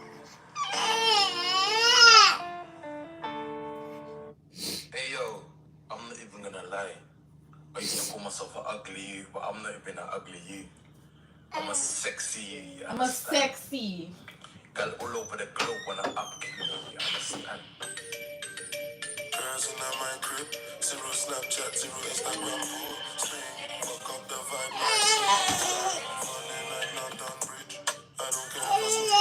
Hey yo, I'm not even gonna lie. I used to call myself an ugly you, but I'm not even an ugly you. I'm a sexy you, you I'm a understand? sexy. Girl all over the globe when I up you, you understand? Girls in my crib, zero Snapchat, zero Instagram, fuck up the vibe, falling like London Bridge. I don't care if I see you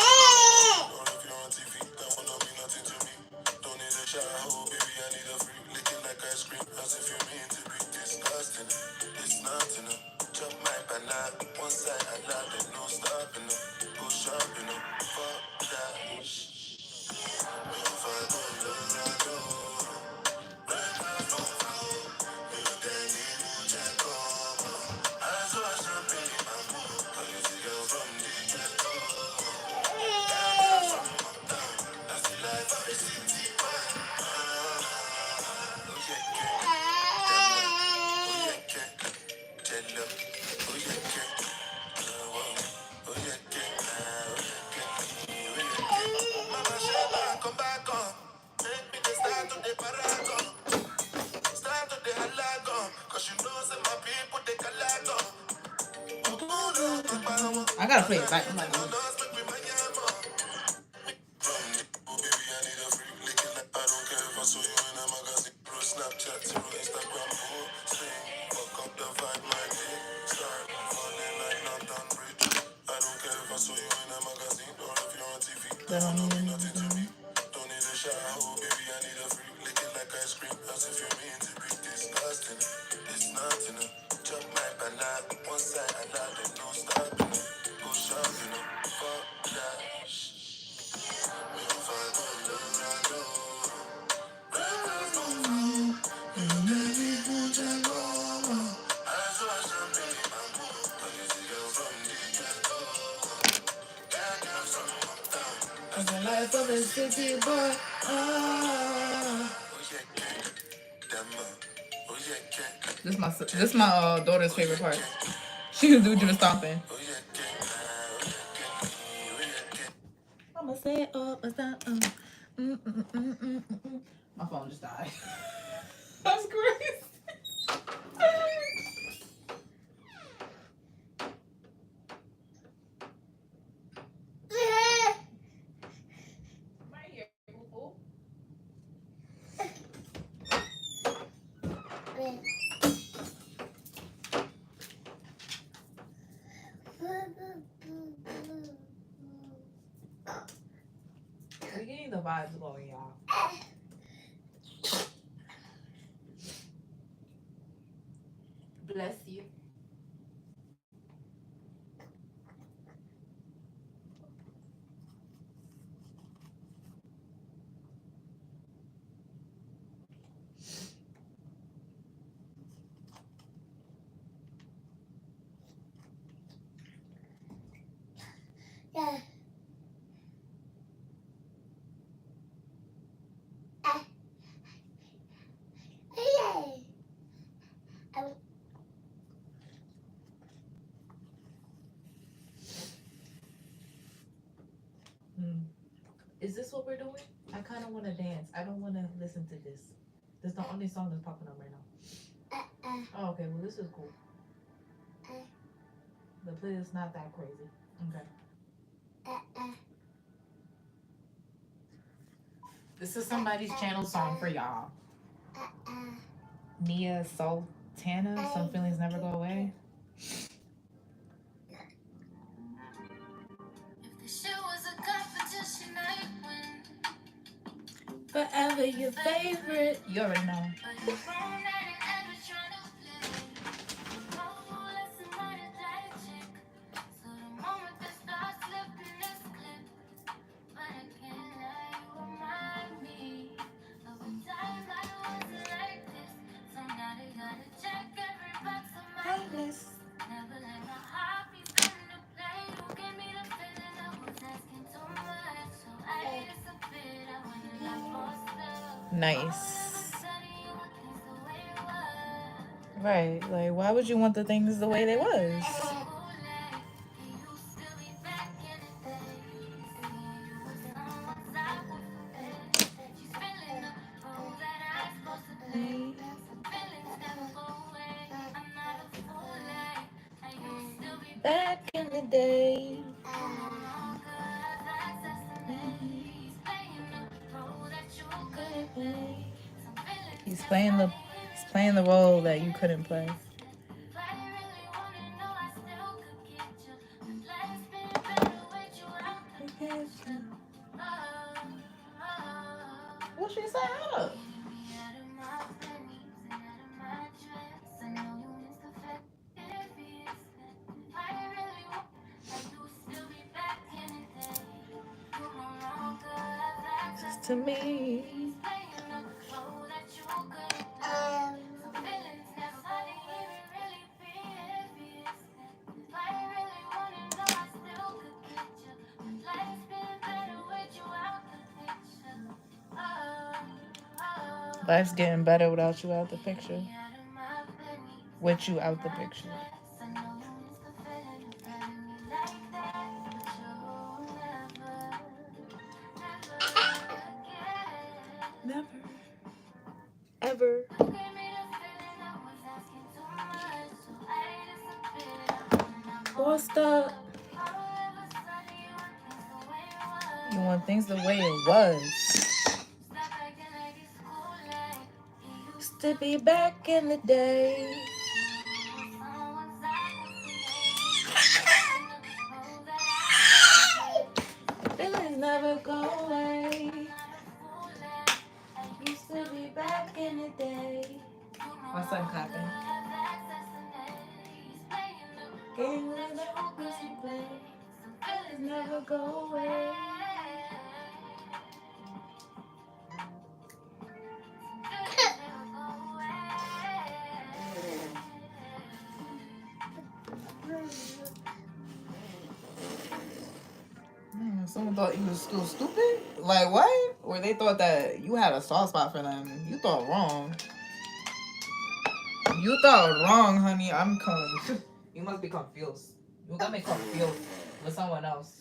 or if you're on TV, that will not be nothing to me. Don't need a shower, baby, I need a free lick it like ice cream, as if you mean to be disgusting. It's not enough, jump my banana, one side I love it, no stopping up, go shopping up, fuck that. If I go come back on, take me to start to the paragon. Start to the halagon, cause you know some my people they calagon. I gotta play it back. I'm like, Snapchat, zero Instagram, fuck up the vibe, my day. Start falling like London Bridge. I don't care if I saw you in a magazine or if you're on TV. That will not be nothing to me. Don't need a shower, baby, I need a free lick it like ice cream, as if you mean to be disgusting. It's not enough. Jump my banana, one side I love it, no stopping it. Go shopping it, fuck that. If I go the life of a city boy. This my daughter's favorite part. She was doing the stomping. I'ma say oh, my phone just died. That's crazy. Right here, boo. We're getting the vibes going, y'all. Bless you. Is this what we're doing? I kind of want to dance. I don't want to listen to this. This is the only song that's popping up right now. Oh, okay. Well, this is cool. The playlist not that crazy. Okay. This is somebody's channel song for y'all. Mia Tana, some feelings never go away. Forever your favorite. You already know. Nice. Right, like why would you want the things the way they was? Back in the day. He's playing the role that you couldn't play. What she say? Hold up. Just to me. Life's getting better without you out the picture. With you out the picture. Never. Ever. Bossed up. You want things the way it was. Used to be back in the day. Feelings never go away. Used to be back in the day. My son clapping. Game with the focus you play. Feelings never go away. Someone thought you was still stupid? Like what? Or they thought that you had a soft spot for them. You thought wrong. You thought wrong, honey. I'm confused. You must be confused. You got me confused with someone else.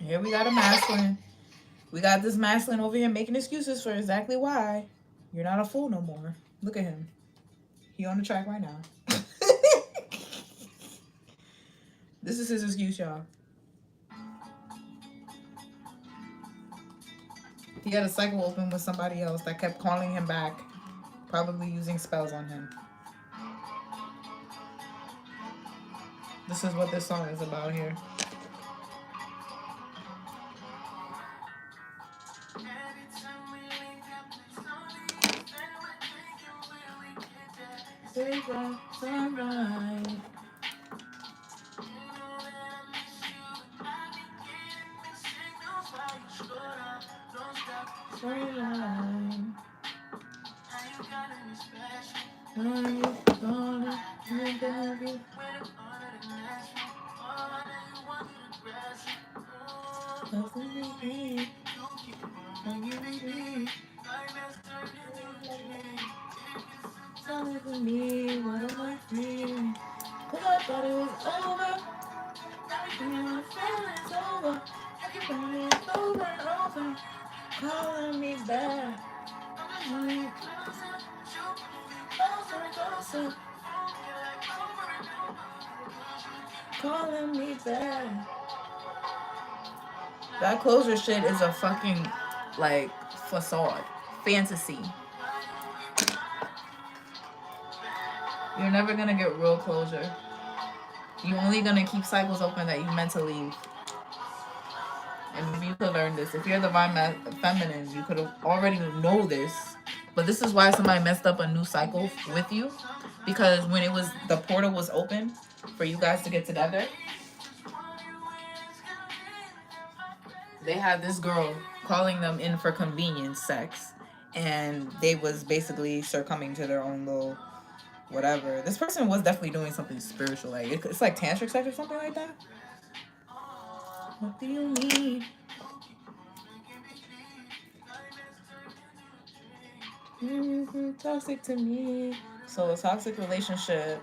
Here we got a masculine. We got this masculine over here making excuses for exactly why you're not a fool no more. Look at him. He on the track right now. This is his excuse, y'all. He had a cycle open with somebody else that kept calling him back, probably using spells on him. This is what this song is about here. Sunrise. with me, what am I feeling? Cause I thought it was over. Everything I feel is over. Everything is over and over. Calling me back. Closer. Calling me back. That closure shit is a fucking, like, facade. Fantasy. You're never gonna get real closure. You're only gonna keep cycles open that you meant to leave. And maybe you could learn this. If you're the divine feminine, you could already know this. But this is why somebody messed up a new cycle with you. Because when it was, the portal was open for you guys to get together, they had this girl calling them in for convenience sex. And they was basically succumbing to their own little whatever. This person was definitely doing something spiritual. Like, it's like tantric sex or something like that. What do you need? Toxic to me. So a toxic relationship,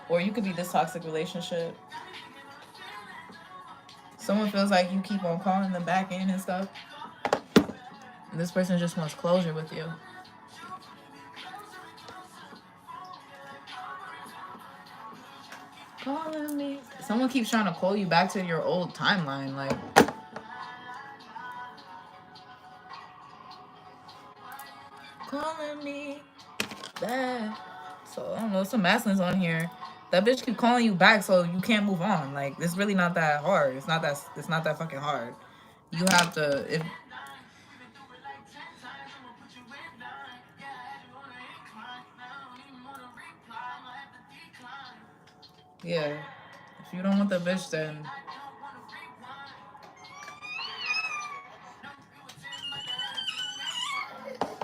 or you could be this toxic relationship. Someone feels like you keep on calling them back in and stuff. And this person just wants closure with you. Calling me. Someone keeps trying to call you back to your old timeline, like. Calling me back. So I don't know, some masculines on here. That bitch keep calling you back so you can't move on. Like, it's really not that hard. It's not that fucking hard. You have to, if yeah. If you don't want the bitch, then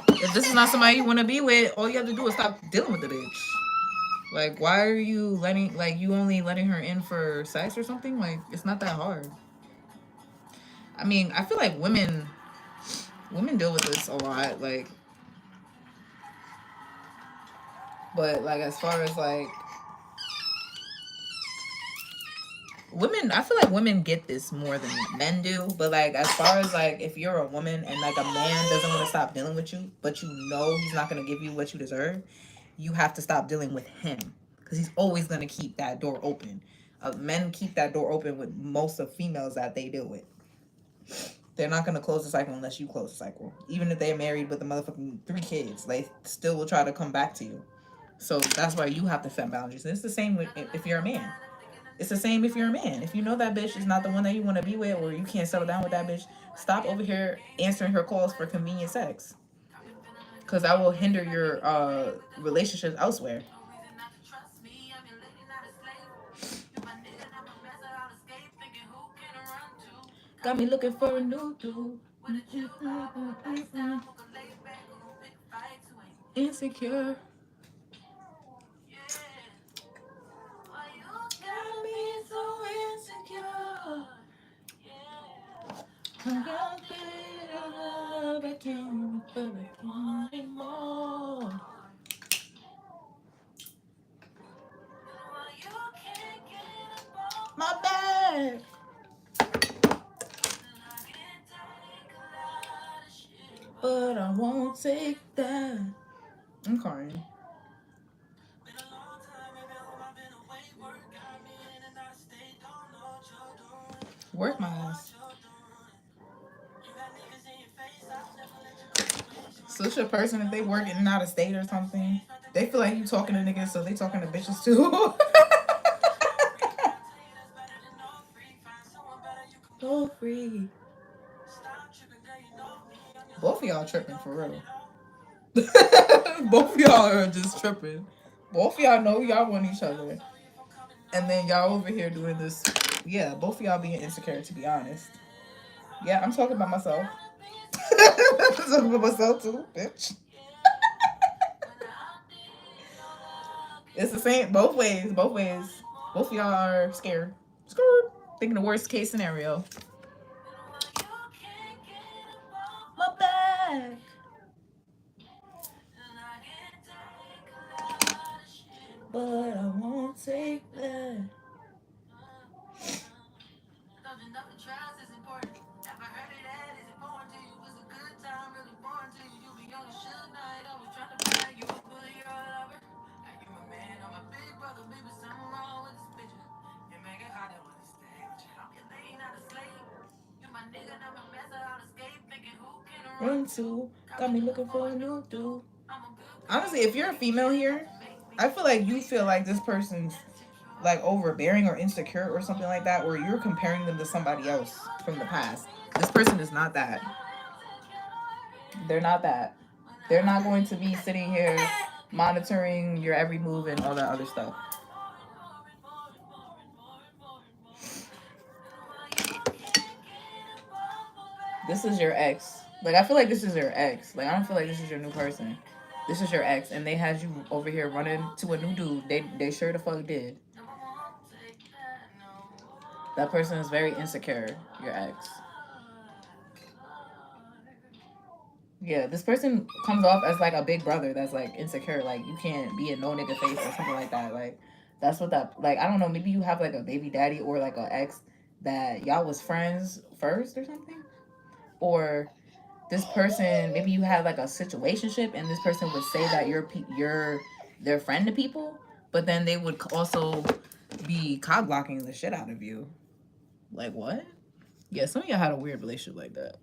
if this is not somebody you want to be with, all you have to do is stop dealing with the bitch. Like, why are you letting, like, you only letting her in for sex or something? Like, it's not that hard. I mean, I feel like women deal with this a lot, like, but like as far as like women, I feel like women get this more than men do. But like as far as like if you're a woman and like a man doesn't want to stop dealing with you, but you know he's not gonna give you what you deserve, you have to stop dealing with him because he's always gonna keep that door open. Men keep that door open with most of females that they deal with. They're not gonna close the cycle unless you close the cycle. Even if they're married with a motherfucking 3 kids, they still will try to come back to you. So that's why you have to set boundaries. And it's the same with if you're a man. It's the same if you're a man. If you know that bitch is not the one that you want to be with, or you can't settle down with that bitch, stop over here answering her calls for convenient sex. Because that will hinder your relationships elsewhere. Got me looking for a new dude. Insecure. Got me so insecure. I got better love, I can't, but I want it more. My bad. But I won't take that. I'm crying. Work my ass. Such a person, if they working out of state or something, they feel like you talking to niggas, so they talking to bitches too. Go free. Both of y'all tripping for real. Both of y'all are just tripping. Both of y'all know y'all want each other. And then y'all over here doing this. Yeah, both of y'all being insecure, to be honest. Yeah, I'm talking about myself. I'm talking about myself too, bitch. It's the same both ways. Both ways. Both of y'all are scared. Scared. Thinking the worst case scenario. My back. but I won't take that. Run to, got me looking for a new dude. Honestly, if you're a female here, I feel like you feel like this person's like overbearing or insecure or something like that, or you're comparing them to somebody else from the past. This person is not that. They're not that. They're not going to be sitting here monitoring your every move and all that other stuff. This is your ex. Like, I feel like this is your ex. Like, I don't feel like this is your new person. This is your ex, and they had you over here running to a new dude. They sure the fuck did. That person is very insecure, your ex. Yeah, this person comes off as like a big brother that's like insecure. Like, you can't be in no nigga face or something like that. Like, that's what that, like, I don't know, maybe you have like a baby daddy or like an ex that y'all was friends first or something. Or this person, maybe you had like a situationship and this person would say that you're their friend to people, but then they would also be cock blocking the shit out of you. Like, what? Yeah, some of y'all had a weird relationship like that.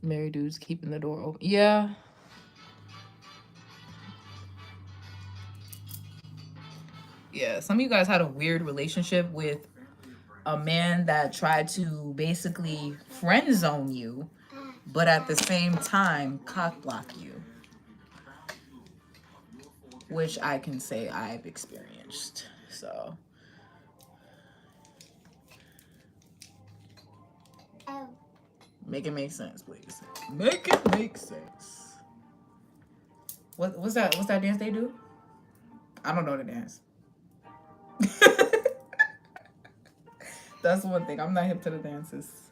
Married dudes keeping the door open. Yeah. Yeah, some of you guys had a weird relationship with a man that tried to basically friend zone you, but at the same time cock block you, which I can say I've experienced. So make it make sense, please. Make it make sense. What's that? What's that dance they do? I don't know the dance. That's one thing. I'm not hip to the dances.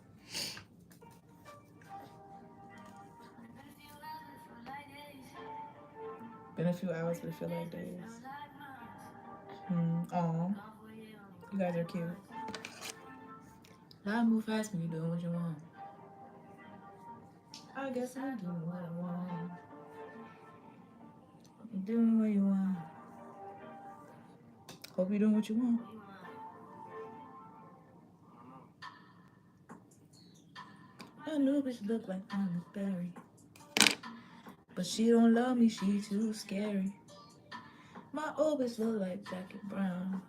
Been a few hours, but it feel like days. Oh, you guys are cute. Life move fast when you're doing what you want. I guess I'm doing what I want. You're doing what you want. Hope you're doing what you want. I new bitch look like I'm a berry, but she don't love me, she too scary. My old bitch look like Jackie Brown.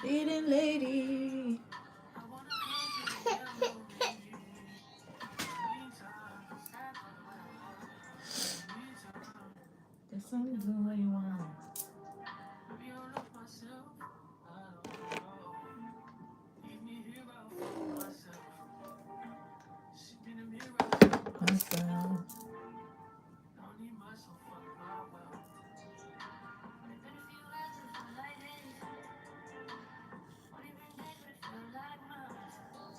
Leading lady. There's something to what you want. Myself.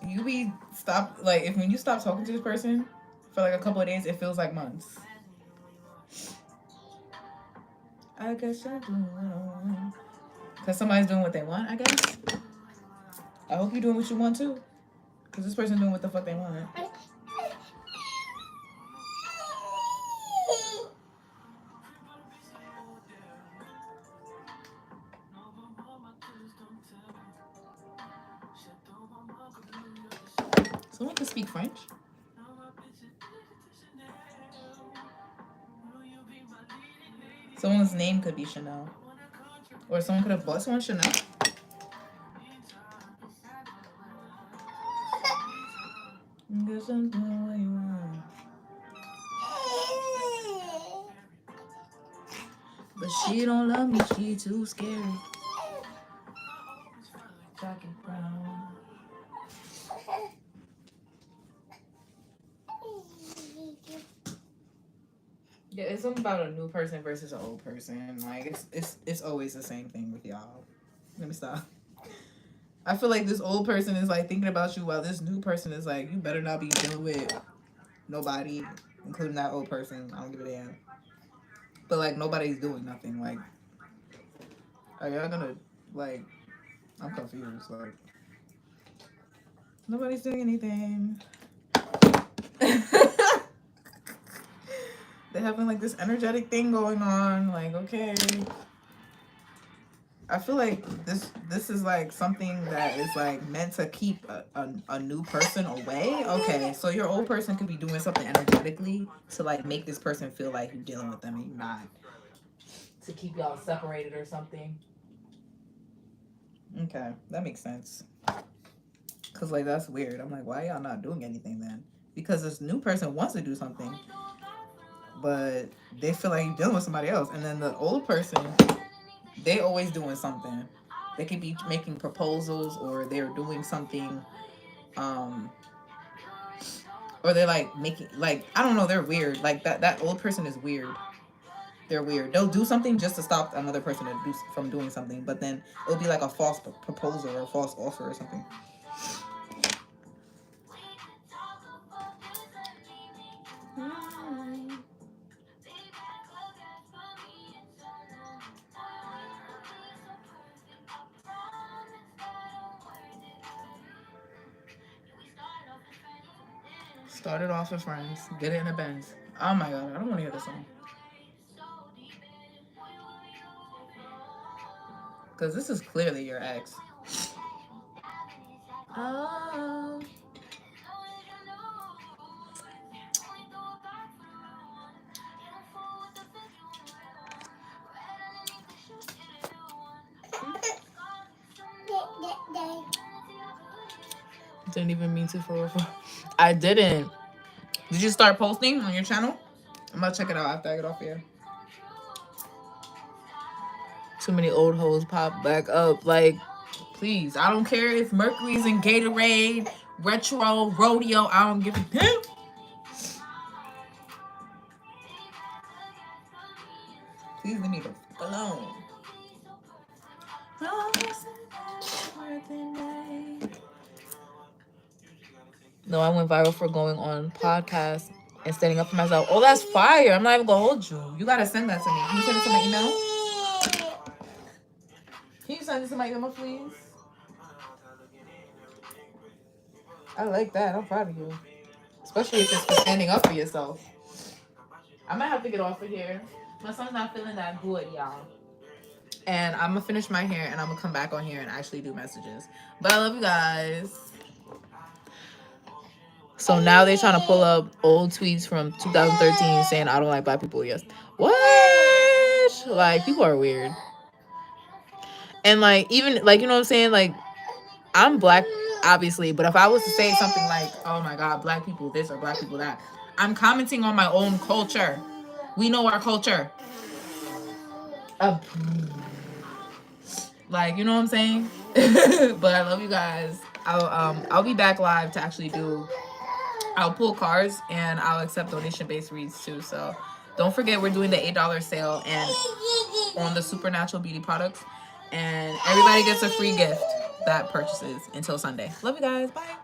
You be stop like if when you stop talking to this person for like a couple of days, it feels like months. I guess I'm doing what I want. Cause somebody's doing what they want, I guess. I hope you're doing what you want too. Cause this person doing what the fuck they want. Someone can speak French. Someone's name could be Chanel. Or someone could have bought someone Chanel. Guess I'm doing what you want. But she don't love me, she too scary. Jackie Brown. Yeah, it's something about a new person versus an old person. Like it's always the same thing with y'all. Let me stop. I feel like this old person is like thinking about you while this new person is like, you better not be dealing with nobody including that old person. I don't give a damn. But like nobody's doing nothing. Like, are y'all gonna like? I'm confused. Like, nobody's doing anything. They're having like this energetic thing going on. Like, okay. I feel like this is like something that is like meant to keep a new person away. Okay, so your old person could be doing something energetically to like make this person feel like you're dealing with them and you're not. To keep y'all separated or something. Okay, that makes sense. Cause like that's weird. I'm like, why y'all not doing anything then? Because this new person wants to do something, but they feel like you're dealing with somebody else. And then the old person, they always doing something. They could be making proposals or they're doing something, or they're like making like I don't know. They're weird. Like that old person is weird. They're weird. They'll do something just to stop another person from doing something, but then it'll be like a false proposal or a false offer or something. Started off with friends. Get it in the Benz. Oh my god, I don't want to hear this song. Because this is clearly your ex. Oh. Didn't even mean to for. I didn't. Did you start posting on your channel? I'm gonna check it out after I get off here. Too many old hoes pop back up. Like, please. I don't care if Mercury's in Gatorade, Retro, Rodeo. I don't give a damn. Please leave me the fuck alone. No, I went viral for going on podcasts and standing up for myself. Oh, that's fire. I'm not even gonna hold you. You gotta send that to me. Can you send it to my email? Can you send it to my email, please? I like that. I'm proud of you. Especially if it's for standing up for yourself. I might have to get off of here. My son's not feeling that good, y'all. And I'm gonna finish my hair and I'm gonna come back on here and actually do messages. But I love you guys. So now they're trying to pull up old tweets from 2013 saying I don't like black people. Yes. What? Like, people are weird. And like, even like, you know what I'm saying? Like, I'm black, obviously, but if I was to say something like, oh my god, black people this or black people that, I'm commenting on my own culture. We know our culture. Like, you know what I'm saying? But I love you guys. I'll be back live to actually I'll pull cards and I'll accept donation-based reads too. So don't forget, we're doing the $8 sale and on the Supernatural Beauty products, and everybody gets a free gift that purchases until Sunday. Love you guys. Bye.